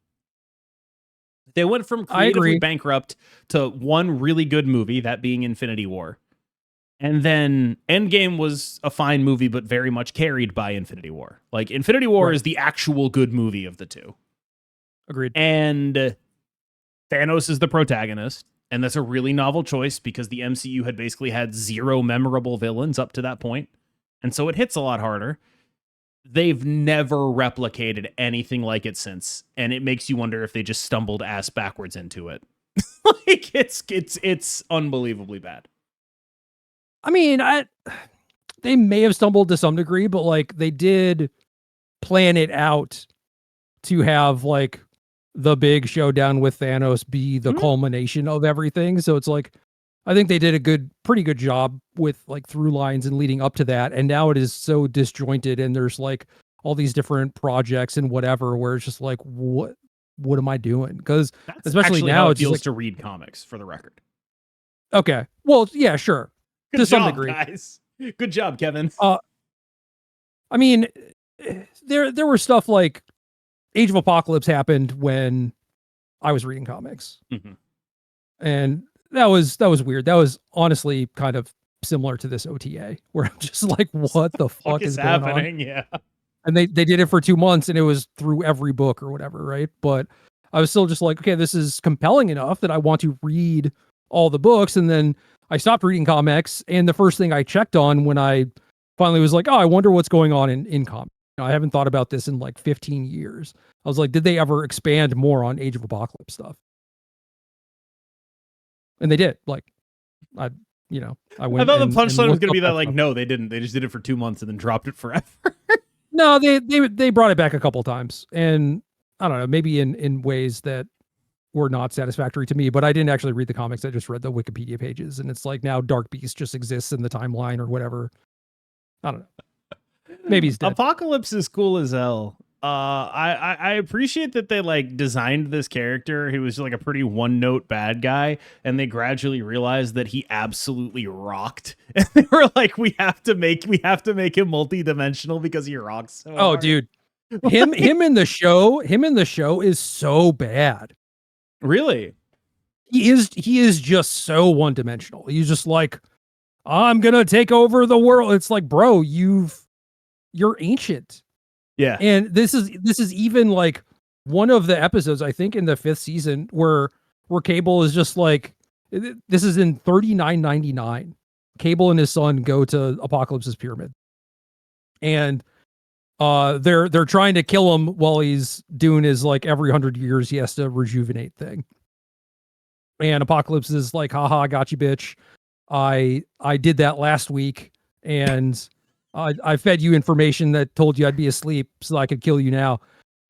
They went from creatively bankrupt to one really good movie, that being Infinity War. And then Endgame was a fine movie, but very much carried by Infinity War. Infinity War is the actual good movie of the two. Agreed. And Thanos is the protagonist. And that's a really novel choice because the MCU had basically had zero memorable villains up to that point. And so it hits a lot harder. They've never replicated anything like it since. And it makes you wonder if they just stumbled ass backwards into it. It's unbelievably bad. I mean, they may have stumbled to some degree, but they did plan it out to have the big showdown with Thanos be the culmination of everything. So it's I think they did a pretty good job with through lines and leading up to that. And now it is so disjointed and there's all these different projects and whatever, where it's just what am I doing? Because especially now it feels to read comics, for the record. Okay. Well, yeah, sure. Good to job, some degree. Guys. Good job, Kevin. I mean, there were stuff like Age of Apocalypse happened when I was reading comics. Mm-hmm. And that was weird. That was honestly kind of similar to this OTA, where I'm just what the fuck is happening? Going on? Yeah. And they did it for 2 months and it was through every book or whatever, right? But I was still just okay, this is compelling enough that I want to read all the books. And then I stopped reading comics, and the first thing I checked on when I finally was I wonder what's going on in comics. I haven't thought about this in 15 years. I was did they ever expand more on Age of Apocalypse stuff? And they did. I went. I thought the punchline was going to be that no, they didn't. They just did it for 2 months and then dropped it forever. No, they brought it back a couple times, and I don't know, maybe in ways that were not satisfactory to me. But I didn't actually read the comics. I just read the Wikipedia pages, and it's now Dark Beast just exists in the timeline or whatever. I don't know. Maybe he's dead. Apocalypse is cool as hell. I appreciate that they designed this character who was a pretty one-note bad guy, and they gradually realized that he absolutely rocked. And they were we have to make him multi-dimensional because he rocks so hard. Dude. Him in the show is so bad. Really? He is just so one-dimensional. He's just I'm gonna take over the world. It's bro, you're ancient. Yeah. And this is even one of the episodes, I think in the 5th season, where Cable is just this is in 3999. Cable and his son go to Apocalypse's pyramid. And they're trying to kill him while he's doing his every 100 years he has to rejuvenate thing. And Apocalypse is haha, got you, bitch. I did that last week, and I fed you information that told you I'd be asleep so I could kill you now.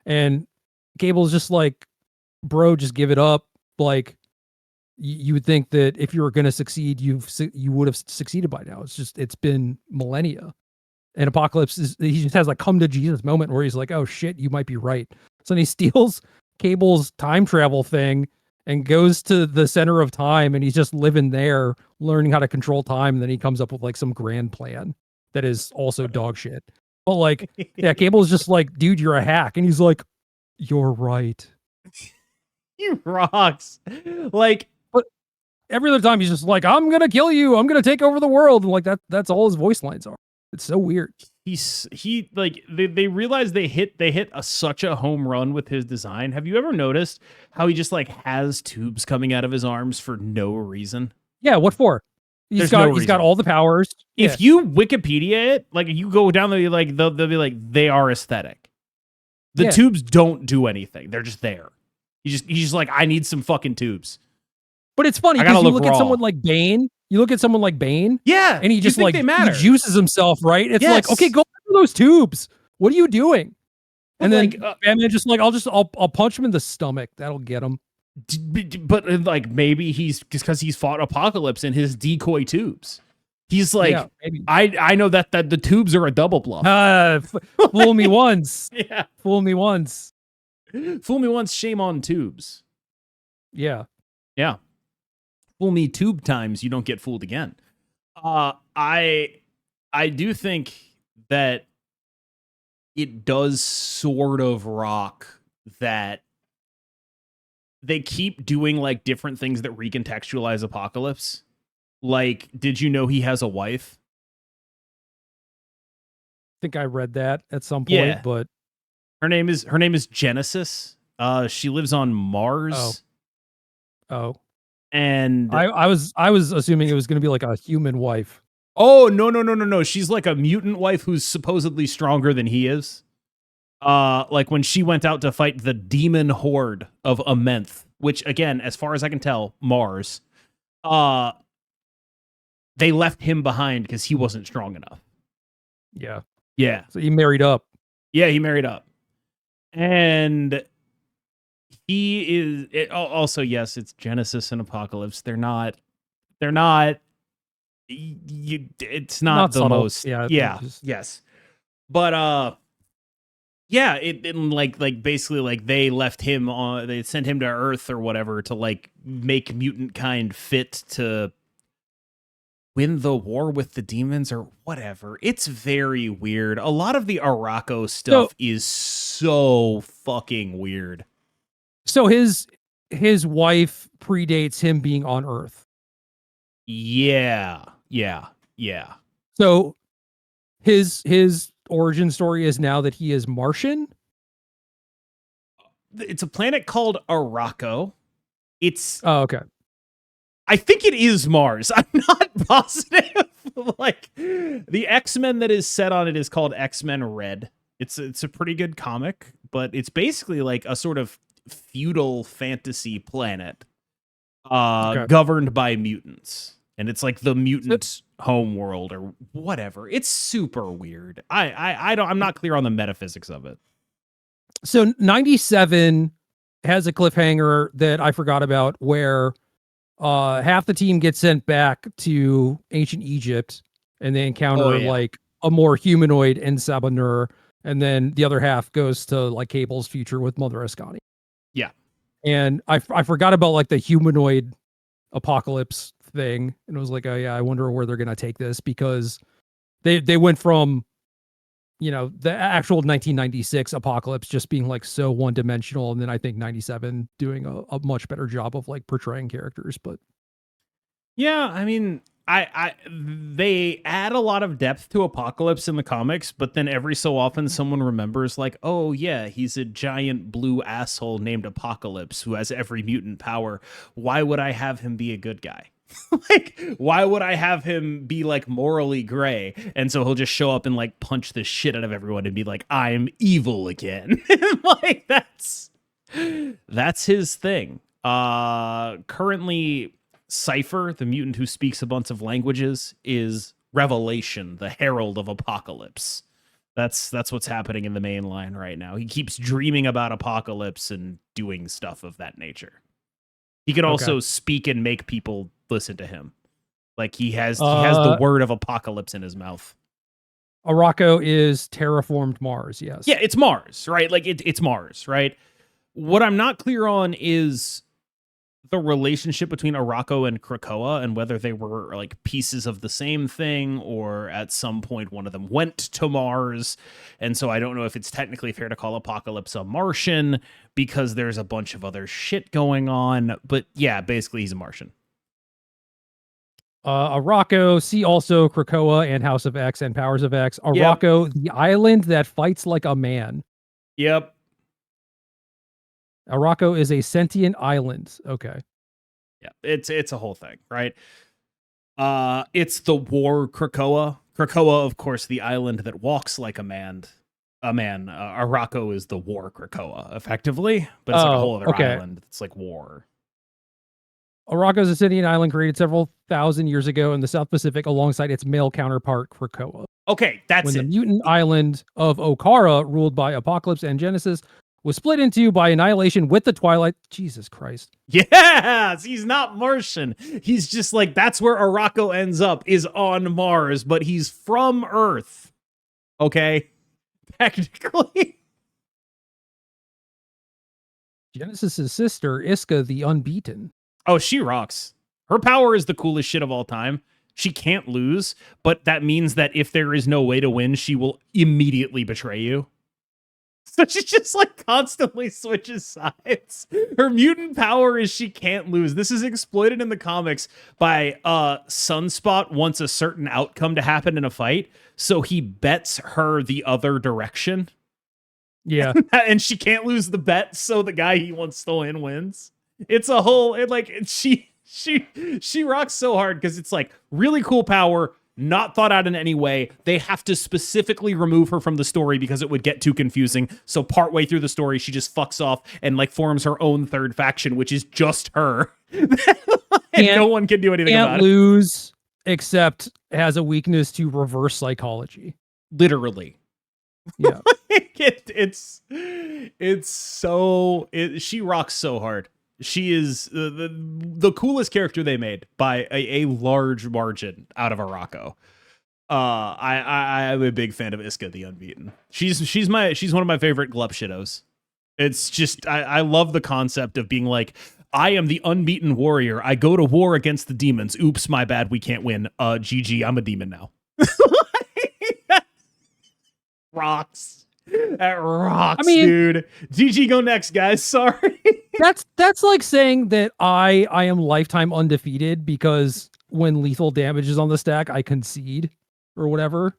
And Cable's just like, bro, just give it up. Like, you would think that if you were going to succeed, you would have succeeded by now. It's been millennia. And Apocalypse he just has like come to Jesus moment where he's like, oh shit, you might be right. So then he steals Cable's time travel thing and goes to the center of time, and he's just living there, learning how to control time. And then he comes up with like some grand plan that is also dog shit. But like, yeah, Cable's just like, dude, you're a hack. And he's like, you're right. He rocks. Like, but every other time he's just like, I'm gonna kill you, I'm gonna take over the world. And like that's all his voice lines are. It's so weird. He like they realize they hit such a home run with his design. Have you ever noticed how he just like has tubes coming out of his arms for no reason? Yeah, what for? He's got all the powers. If you Wikipedia it, like you go down there, like they'll be like they are aesthetic. The tubes don't do anything. They're just there. He's just like, I need some fucking tubes. But it's funny because you look at someone like Bane. You look at someone like Bane. Yeah. And he just like he juices himself, right? It's like, okay, go after those tubes. What are you doing? And then Batman just like, I'll punch him in the stomach. That'll get him. But like maybe he's just because he's fought Apocalypse in his decoy tubes. He's like, I know that the tubes are a double bluff. Fool me once. Yeah. Fool me once. Fool me once, shame on tubes. Yeah. Yeah. Fool me tube times, you don't get fooled again. I do think that it does sort of rock that they keep doing like different things that recontextualize Apocalypse. Like, did you know he has a wife? I think I read that at some point, but her name is Genesis. She lives on Mars. Oh. And I was assuming it was going to be like a human wife. Oh, no. She's like a mutant wife who's supposedly stronger than he is. Like when she went out to fight the demon horde of Amenth, which again, as far as I can tell, Mars. They left him behind because he wasn't strong enough. Yeah. So he married up. Yeah, he married up. And he is also, yes, it's Genesis and Apocalypse. It's not the subtle. most. Yes. But yeah, it like basically like they left him on, they sent him to Earth or whatever to like make mutant kind fit to win the war with the demons or whatever. It's very weird. A lot of the Aracco stuff is so fucking weird. So his wife predates him being on Earth. Yeah. So his origin story is now that he is Martian. It's a planet called Aracco. Okay. I think it is Mars. I'm not positive. Like the X-Men that is set on it is called X-Men Red. It's a pretty good comic, but it's basically like a sort of feudal fantasy planet governed by mutants. And it's like the mutant home world or whatever. It's super weird. I'm not clear on the metaphysics of it. So 97 has a cliffhanger that I forgot about where half the team gets sent back to ancient Egypt and they encounter like a more humanoid in Sabanur, and then the other half goes to like Cable's future with Mother Ascani. Yeah. And I forgot about like the humanoid apocalypse thing, and it was like, oh yeah, I wonder where they're gonna take this, because they went from, you know, the actual 1996 apocalypse just being like so one-dimensional, and then I think 97 doing a much better job of like portraying characters. But yeah, I mean, they add a lot of depth to Apocalypse in the comics, but then every so often someone remembers like, oh yeah, he's a giant blue asshole named Apocalypse who has every mutant power. Why would I have him be a good guy? Like, why would I have him be like morally gray? And so he'll just show up and like punch the shit out of everyone and be like, I'm evil again. Like that's his thing. Currently Cypher, the mutant who speaks a bunch of languages, is Revelation, the herald of apocalypse. That's what's happening in the main line right now. He keeps dreaming about apocalypse and doing stuff of that nature. He could also speak and make people listen to him. Like he has the word of apocalypse in his mouth. Aracco is terraformed Mars, yes. Yeah, it's Mars, right? Like it's Mars, right? What I'm not clear on is the relationship between Aracco and Krakoa and whether they were like pieces of the same thing or at some point one of them went to Mars. And so I don't know if it's technically fair to call Apocalypse a Martian because there's a bunch of other shit going on. But yeah, basically he's a Martian. Aracco, see also Krakoa and House of X and Powers of X. Aracco, the island that fights like a man. Yep. Aracco is a sentient island. Okay. Yeah, it's a whole thing, right? It's the war Krakoa. Krakoa, of course, the island that walks like a man. Aracco is the war Krakoa, effectively, but it's like a whole other island. It's like war. Aracco is a sentient island created several thousand years ago in the South Pacific alongside its male counterpart, Krakoa. Okay, that's when the mutant island of Okara, ruled by Apocalypse and Genesis, was split into by annihilation with the Twilight. Jesus Christ. Yes, he's not Martian. He's just like, that's where Aracco ends up, is on Mars, but he's from Earth. Okay? Technically. Genesis' sister, Iska the Unbeaten. Oh, she rocks. Her power is the coolest shit of all time. She can't lose, but that means that if there is no way to win, she will immediately betray you. So she just like constantly switches sides. Her mutant power is she can't lose. This is exploited in the comics by Sunspot wants a certain outcome to happen in a fight, so he bets her the other direction. Yeah. And she can't lose the bet, so the guy he wants to win wins. It's a whole she rocks so hard because it's like really cool power, not thought out in any way. They have to specifically remove her from the story because it would get too confusing. So partway through the story, she just fucks off and like forms her own third faction, which is just her. And no one can do anything about it. Can't lose, except has a weakness to reverse psychology. Literally. Yeah. She rocks so hard. She is the coolest character they made by a large margin out of Aracco. I'm a big fan of Iska the Unbeaten. She's one of my favorite Glup Shittos. It's just I love the concept of being like, I am the unbeaten warrior. I go to war against the demons. Oops, my bad. We can't win. GG. I'm a demon now. Rocks. That rocks, dude. GG, go next, guys. Sorry. That's like saying that I am lifetime undefeated because when lethal damage is on the stack, I concede or whatever.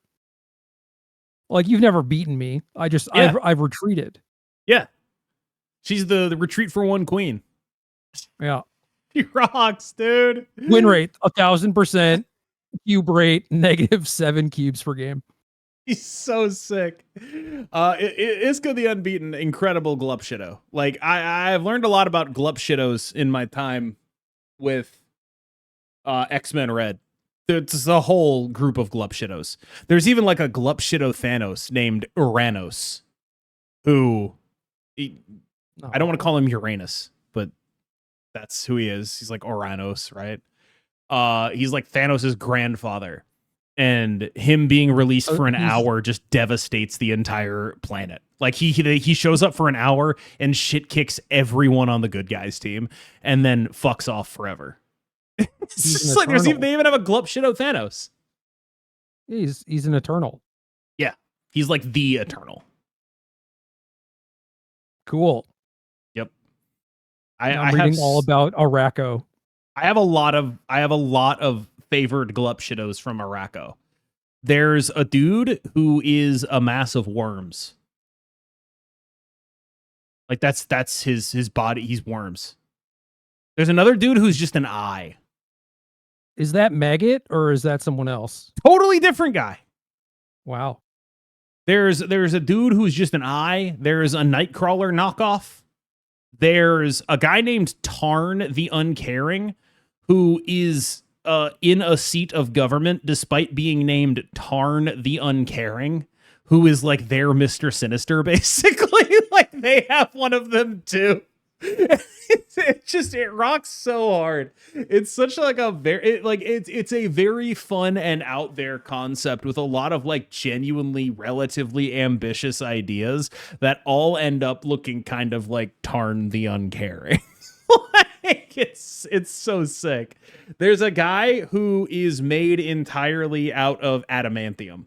Like, you've never beaten me. I've retreated. Yeah. She's the retreat for one queen. Yeah. She rocks, dude. Win rate 1,000%. Cube rate -7 cubes per game. He's so sick. Iska the Unbeaten, incredible Glup Shitto. Like, I've learned a lot about Glup Shittos in my time with X-Men Red. There's a whole group of Glup Shittos. There's even like a Glup Shitto Thanos named Uranus, who I don't want to call him Uranus, but that's who he is. He's like Uranus, right? He's like Thanos' grandfather. And him being released for an hour just devastates the entire planet. Like he shows up for an hour and shit kicks everyone on the good guys team and then fucks off forever. It's just like they even have a Glup Shitto Thanos. He's an Eternal. Yeah, he's like the Eternal. Cool. Yep. I'm reading all about Aracco. I have a lot of favored Glup Shittos from Aracco. There's a dude who is a mass of worms. Like that's his body. He's worms. There's another dude who's just an eye. Is that Maggot or is that someone else? Totally different guy. Wow. There's a dude who's just an eye. There's a Nightcrawler knockoff. There's a guy named Tarn the Uncaring, who is in a seat of government despite being named Tarn the Uncaring, who is like their Mr. Sinister, basically. Like they have one of them too. It rocks so hard. It's such like a very it's a very fun and out there concept with a lot of like genuinely relatively ambitious ideas that all end up looking kind of like Tarn the Uncaring. Like it's so sick. There's a guy who is made entirely out of adamantium.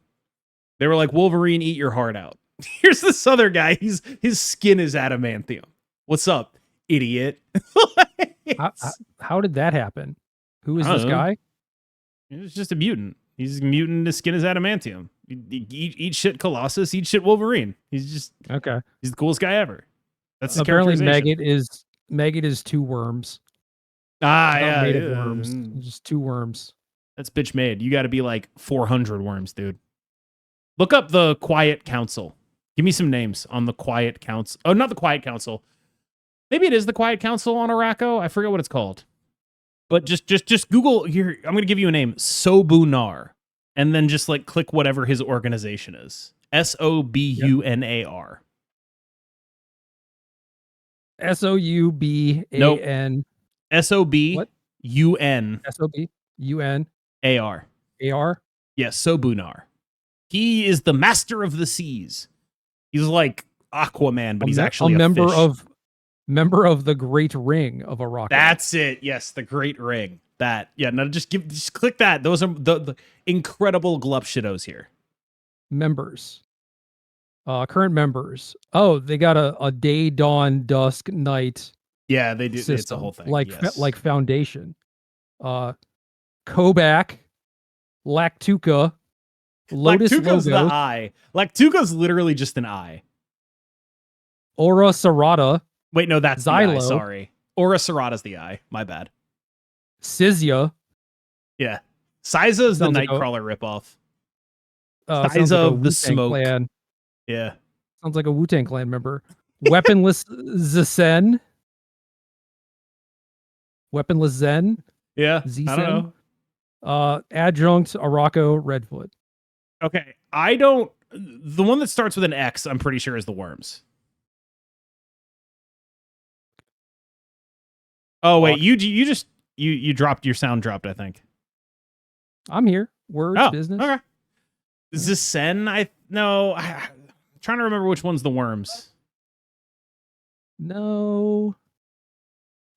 They were like, Wolverine, eat your heart out. Here's this other guy. His skin is adamantium. What's up, idiot? How did that happen? Who is this guy? He's just a mutant. He's a mutant. His skin is adamantium. Eat shit Colossus. Eat shit Wolverine. He's just okay. He's the coolest guy ever. That's his apparently Maggot is two worms. Yeah, made of worms. Just two worms. That's bitch made. You got to be like 400 worms, dude. Look up the Quiet Council. Give me some names on the Quiet Council. Oh, not the Quiet Council. Maybe it is the Quiet Council on Aracco. I forget what it's called. But just Google here. I'm going to give you a name, Sobunar, and then just like click whatever his organization is. Sobunar. Souban. Sobun. Sobunar. Ar. Yes, Sobunar. He is the master of the seas. He's like Aquaman, but he's actually a member fish. Member of the Great Ring of Aracco. That's it. Yes, the Great Ring. That. Yeah, no, just click that. Those are the incredible Glup Shittos here. Members. Current members. Oh, they got a day, dawn, dusk, night. Yeah, they do. System, it's a whole thing. Like Foundation. Kobak, Lactuca, Lotus Lactuca's Logos, the eye. Lactuca's literally just an eye. Aura Serrata. Wait, no, that's Xylo. the eye. Sorry. Aura Serrata's the eye. My bad. Sizia. Yeah. Siza is the Nightcrawler ripoff. Siza of the Smoke. Clan. Yeah. Sounds like a Wu-Tang Clan member. Weaponless Zen. Weaponless Zen. Yeah. Z-Zen. I don't know. Adjunct Aracco Redfoot. Okay. The one that starts with an X, I'm pretty sure is the Worms. Oh wait, you dropped your sound dropped, I think. I'm here. Words business. Okay. Zen, I'm trying to remember which one's the Worms. No.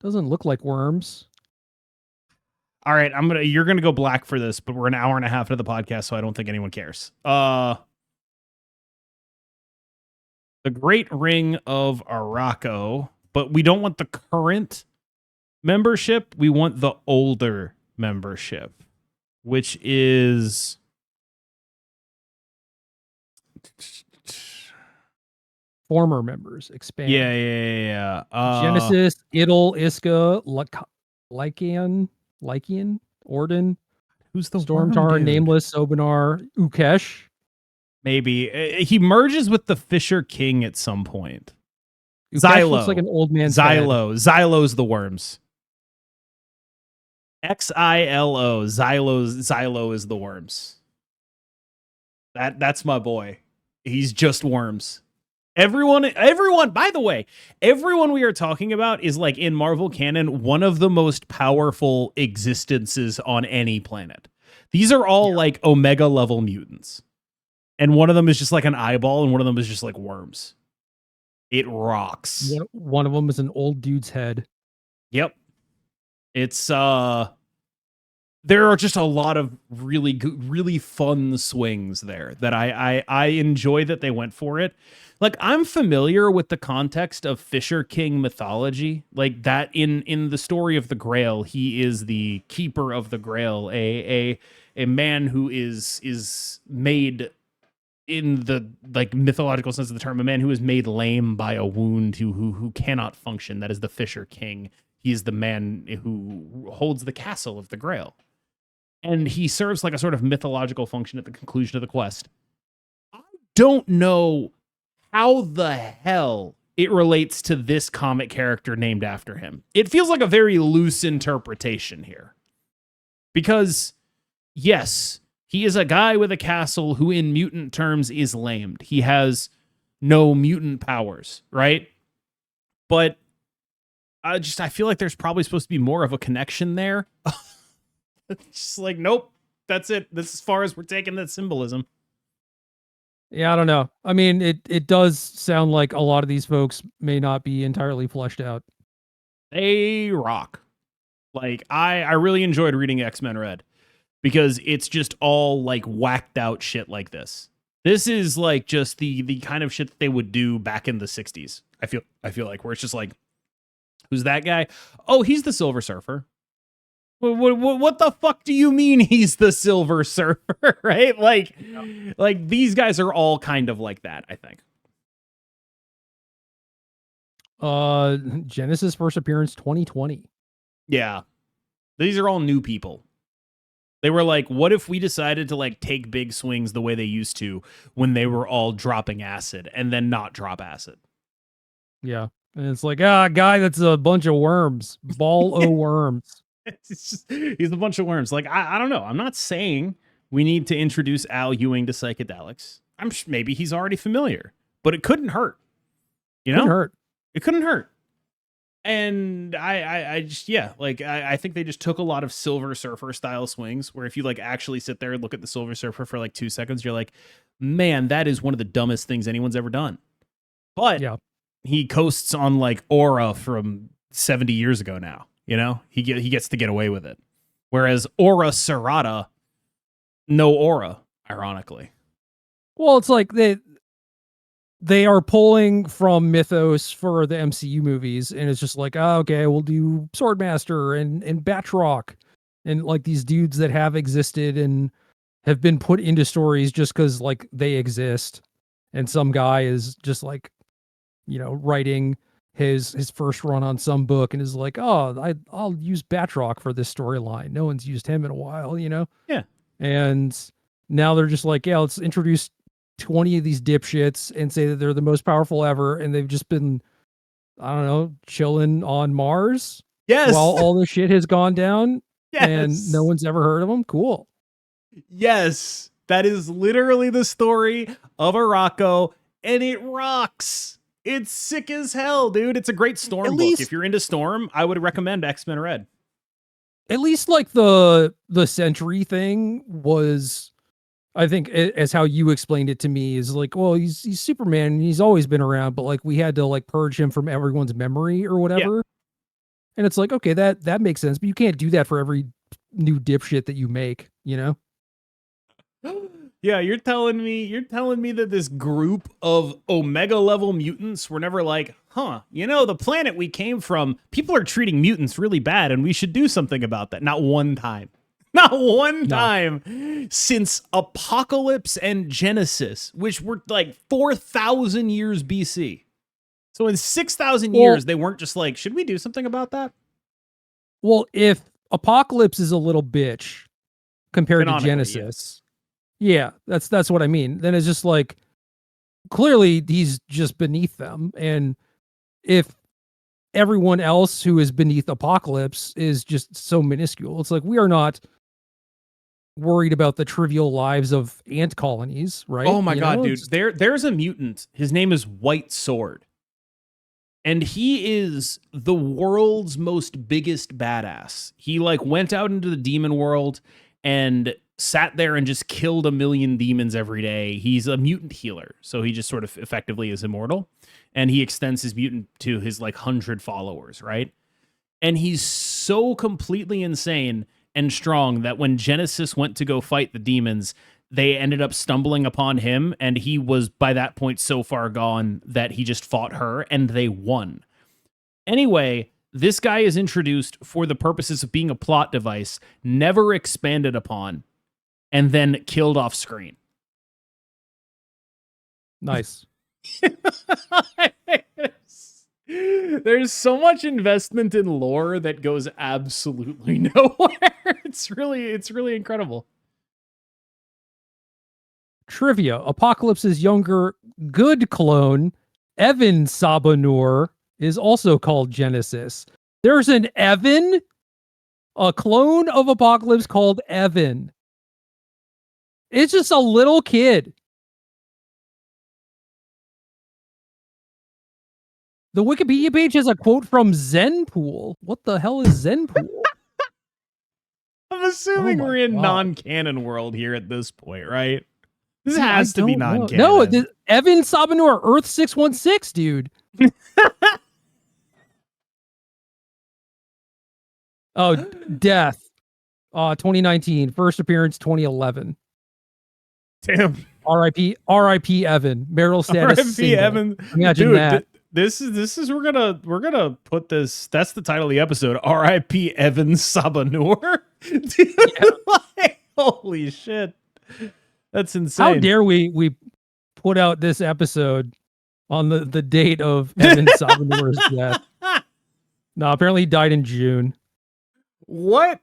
Doesn't look like Worms. All right, you're gonna go black for this, but we're an hour and a half into the podcast, so I don't think anyone cares. The Great Ring of Aracco, but we don't want the current membership. We want the older membership, which is former members. Expand. Yeah. Genesis, Idol, Iska, Lycian, Orden. Who's the Stormtar, Nameless, Sobunar, Ukesh. Maybe he merges with the Fisher King at some point. Ukesh looks like an old man. Xylo's the Worms. Xilo. Xylo is the Worms. That's my boy. He's just Worms. Everyone, by the way, everyone we are talking about is like in Marvel canon, one of the most powerful existences on any planet. These are all like Omega level mutants. And one of them is just like an eyeball and one of them is just like worms. It rocks. One of them is an old dude's head. Yep. It's there are just a lot of really good, really fun swings there that I enjoy that they went for it. Like, I'm familiar with the context of Fisher King mythology, like that in the story of the Grail, he is the keeper of the Grail, a man who is made in the like mythological sense of the term, a man who is made lame by a wound, who cannot function. That is the Fisher King. He is the man who holds the castle of the Grail. And he serves like a sort of mythological function at the conclusion of the quest. I don't know how the hell it relates to this comic character named after him. It feels like a very loose interpretation here. Because, yes, he is a guy with a castle who in mutant terms is lamed. He has no mutant powers, right? But I feel like there's probably supposed to be more of a connection there. It's just like, nope, that's it. That's as far as we're taking that symbolism. Yeah, I don't know. I mean, it does sound like a lot of these folks may not be entirely fleshed out. They rock. Like, I really enjoyed reading X-Men Red because it's just all like whacked out shit like this. This is like just the kind of shit that they would do back in the 60s. I feel like, where it's just like, who's that guy? Oh, he's the Silver Surfer. What the fuck do you mean he's the Silver Surfer? Right? Like these guys are all kind of like that, I think. Genesis first appearance 2020. Yeah. These are all new people. They were like, what if we decided to like take big swings the way they used to when they were all dropping acid and then not drop acid? Yeah. And it's like, guy that's a bunch of worms. Ball o' worms. He's a bunch of worms. Like, I don't know. I'm not saying we need to introduce Al Ewing to psychedelics. Maybe he's already familiar, but it couldn't hurt. You know? It couldn't hurt. And I just, yeah, like, I think they just took a lot of Silver Surfer style swings where if you like actually sit there and look at the Silver Surfer for like 2 seconds, you're like, man, that is one of the dumbest things anyone's ever done. But yeah, he coasts on like Aura from 70 years ago now. You know, he gets to get away with it. Whereas Aura Serrata, no aura, ironically. Well, it's like they are pulling from mythos for the MCU movies, and it's just like, okay, we'll do Swordmaster and Batroc and like these dudes that have existed and have been put into stories just because like they exist. And some guy is just like, you know, writing his first run on some book and is like, oh, I'll use Batroc for this storyline. No one's used him in a while, you know? Yeah. And now they're just like, yeah, let's introduce 20 of these dipshits and say that they're the most powerful ever. And they've just been, I don't know, chilling on Mars. Yes. While all this shit has gone down. Yes. And no one's ever heard of them. Cool. Yes. That is literally the story of Aracco, and it rocks. It's sick as hell, dude. It's a great Storm book. If you're into Storm, I would recommend X-Men Red. At least like the Sentry thing was, I think, as how you explained it to me, is like, well, he's Superman and he's always been around, but like we had to like purge him from everyone's memory or whatever. Yeah. And it's like, okay, that makes sense, but you can't do that for every new dipshit that you make, you know? Yeah, you're telling me that this group of Omega level mutants were never like, you know, the planet we came from, people are treating mutants really bad and we should do something about that. Not one time. Not one time since Apocalypse and Genesis, which were like 4,000 years BC. So in 6,000 years, they weren't just like, should we do something about that? Well, if Apocalypse is a little bitch compared to Genesis... Yeah, that's what I mean. Then it's just like, clearly he's just beneath them. And if everyone else who is beneath Apocalypse is just so minuscule, it's like, we are not worried about the trivial lives of ant colonies, right? Oh my God, dude. There's a mutant. His name is White Sword. And he is the world's most biggest badass. He like went out into the demon world and sat there and just killed 1 million demons every day. He's a mutant healer, so he just sort of effectively is immortal, and he extends his mutant to his like 100 followers, right? And he's so completely insane and strong that when Genesis went to go fight the demons, they ended up stumbling upon him, and he was by that point so far gone that he just fought her, and they won. Anyway, this guy is introduced for the purposes of being a plot device, never expanded upon, and then killed off screen. Nice. There's so much investment in lore that goes absolutely nowhere. It's really incredible. Trivia: Apocalypse's younger good clone, Evan Sabanur is also called Genesis. There's an Evan, a clone of Apocalypse called Evan. It's just a little kid. The Wikipedia page has a quote from Zenpool. What the hell is Zenpool? I'm assuming we're in non-canon world here at this point, right? This has to be non-canon. No, Evan Sabanur, Earth 616, dude. Oh, death. 2019. First appearance 2011. Damn. R.I.P. Evan. Marital status. R.I.P. Evan. Imagine dude, that. This is we're gonna put this. That's the title of the episode. R.I.P. Evan Sabanur. Dude, Yeah. like, holy shit. That's insane. How dare we put out this episode on the date of Evan Sabanur's death? No, apparently he died in June. What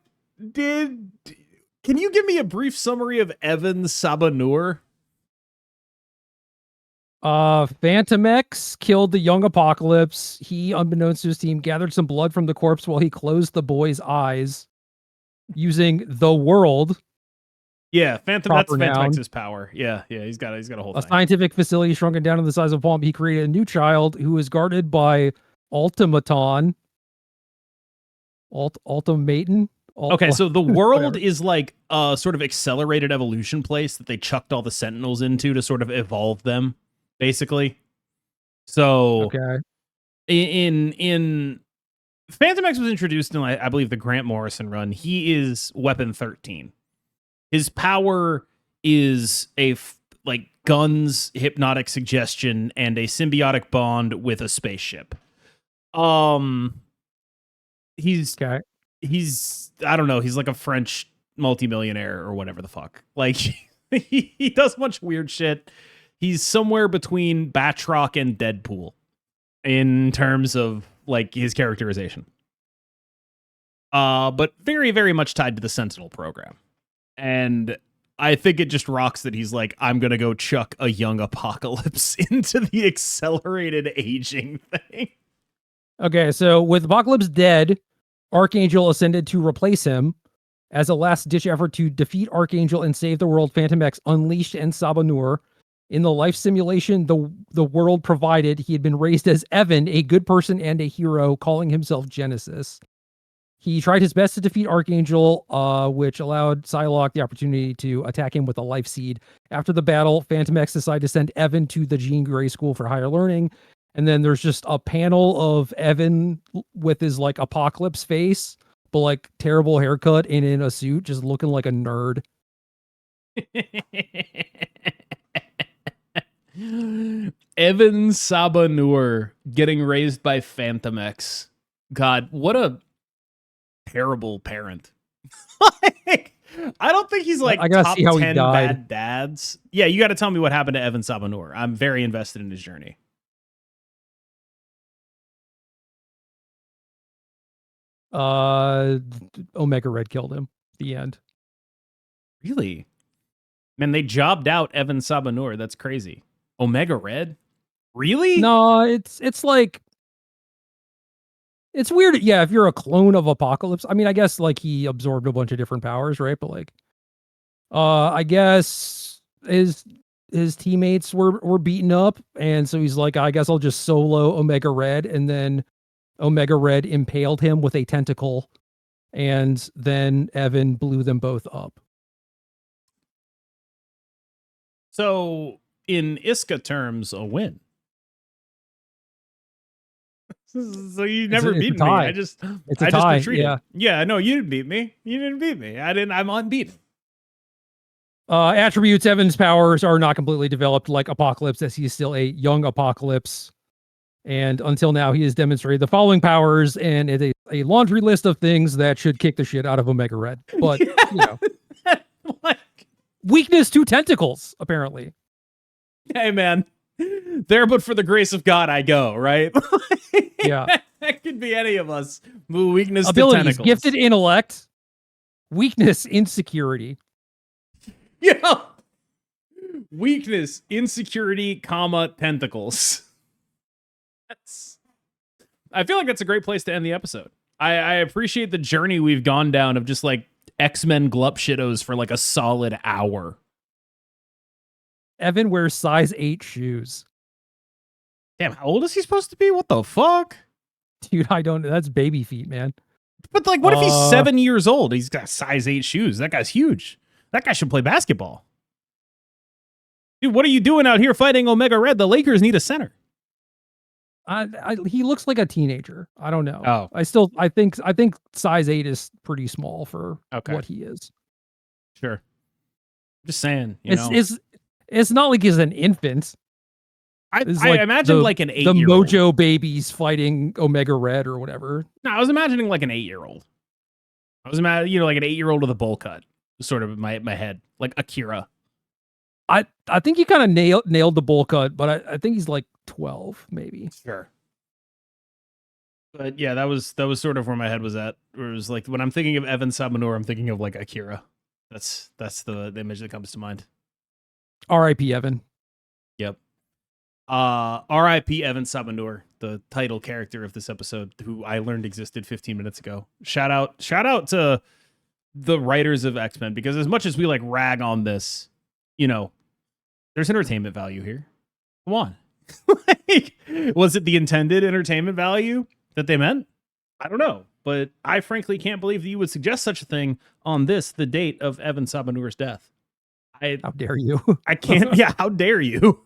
can you give me a brief summary of Evan Sabanur? Phantom X killed the young Apocalypse. He, unbeknownst to his team, gathered some blood from the corpse while he closed the boy's eyes using the world. Yeah, Phantom. That's Proper Phantom noun. X's power. Yeah, he's got a whole A thing. scientific facility shrunken down to the size of a palm. He created a new child who is guarded by Ultimaton. Ultimaton? Okay, so the world whatever. is like a sort of accelerated evolution place that they chucked all the Sentinels into to sort of evolve them, basically. So Okay. in Phantom X was introduced in, I believe, the Grant Morrison run. He is Weapon 13. His power is like guns, hypnotic suggestion, and a symbiotic bond with a spaceship. Okay. He's I don't know, he's like a French multimillionaire or whatever the fuck. Like he does a bunch of weird shit. He's somewhere between Batroc and Deadpool in terms of like his characterization. But very, very much tied to the Sentinel program. And I think it just rocks that he's like, I'm gonna go chuck a young Apocalypse into the accelerated aging thing. Okay, so with Apocalypse dead, Archangel ascended to replace him. As a last-ditch effort to defeat Archangel and save the world, Phantom X unleashed and Sabanur. In the life simulation the world provided, he had been raised as Evan, a good person and a hero, calling himself Genesis. He tried his best to defeat Archangel, which allowed Psylocke the opportunity to attack him with a life seed. After the battle, Phantom X decided to send Evan to the Jean Grey School for Higher Learning. And then there's just a panel of Evan with his like Apocalypse face, but like terrible haircut and in a suit, just looking like a nerd. Evan Sabanur getting raised by Phantom X. God, what a terrible parent. Like, I don't think he's like I gotta top see how he 10 died. bad dads. Yeah, you got to tell me what happened to Evan Sabanur. I'm very invested in his journey. Omega Red killed him. The end. Really? Man, they jobbed out Evan Sabanur. That's crazy. Omega Red? Really? No, it's like it's weird. Yeah, if you're a clone of Apocalypse, I mean, I guess like he absorbed a bunch of different powers, right? But like, I guess his teammates were beaten up, and so he's like, I guess I'll just solo Omega Red, and then Omega Red impaled him with a tentacle, and then Evan blew them both up. So, in Iska terms, a win. So you never beat me. Tie. I just It's a I just tie, retreated. Yeah, no, you didn't beat me. You didn't beat me. I'm unbeaten. Attributes. Evan's powers are not completely developed like Apocalypse, as he is still a young Apocalypse. And until now, he has demonstrated the following powers, and it's a laundry list of things that should kick the shit out of Omega Red. But, you know, Like, weakness to tentacles, apparently. hey, man, there but for the grace of God I go, right? Yeah. That could be any of us. Weakness Abilities, to tentacles. gifted intellect, weakness, insecurity. Yeah. Weakness, insecurity, comma, tentacles. I feel like that's a great place to end the episode. I appreciate the journey we've gone down of just like X-Men Glup Shittos for like a solid hour. Evan wears size 8 shoes. Damn, how old is he supposed to be? What the fuck? Dude, I don't know. That's baby feet, man. But like, what if he's 7 years old? He's got size 8 shoes. That guy's huge. That guy should play basketball. Dude, what are you doing out here fighting Omega Red? The Lakers need a center. He looks like a teenager. I don't know. Oh. I think size 8 is pretty small for what he is. Sure. Just saying, it's not like he's an infant. I imagine like an 8-year-old. The Mojo babies fighting Omega Red or whatever. No, I was imagining like an 8-year-old. I was imagining, like an 8-year-old with a bowl cut. Sort of in my head. Like Akira. I think you kind of nailed the bowl cut, but I think he's like 12, maybe. Sure. But yeah, that was sort of where my head was at. Where it was like, when I'm thinking of Evan Sabanur, I'm thinking of like Akira. That's the image that comes to mind. R.I.P. Evan. Yep. R.I.P. Evan Sabanur, the title character of this episode, who I learned existed 15 minutes ago. Shout out to the writers of X-Men, because as much as we like rag on this, there's entertainment value here. Come on. Like, was it the intended entertainment value that they meant? I don't know, but I frankly can't believe that you would suggest such a thing on the date of Evan Sabanur's death. How dare you? I can't. Yeah, how dare you?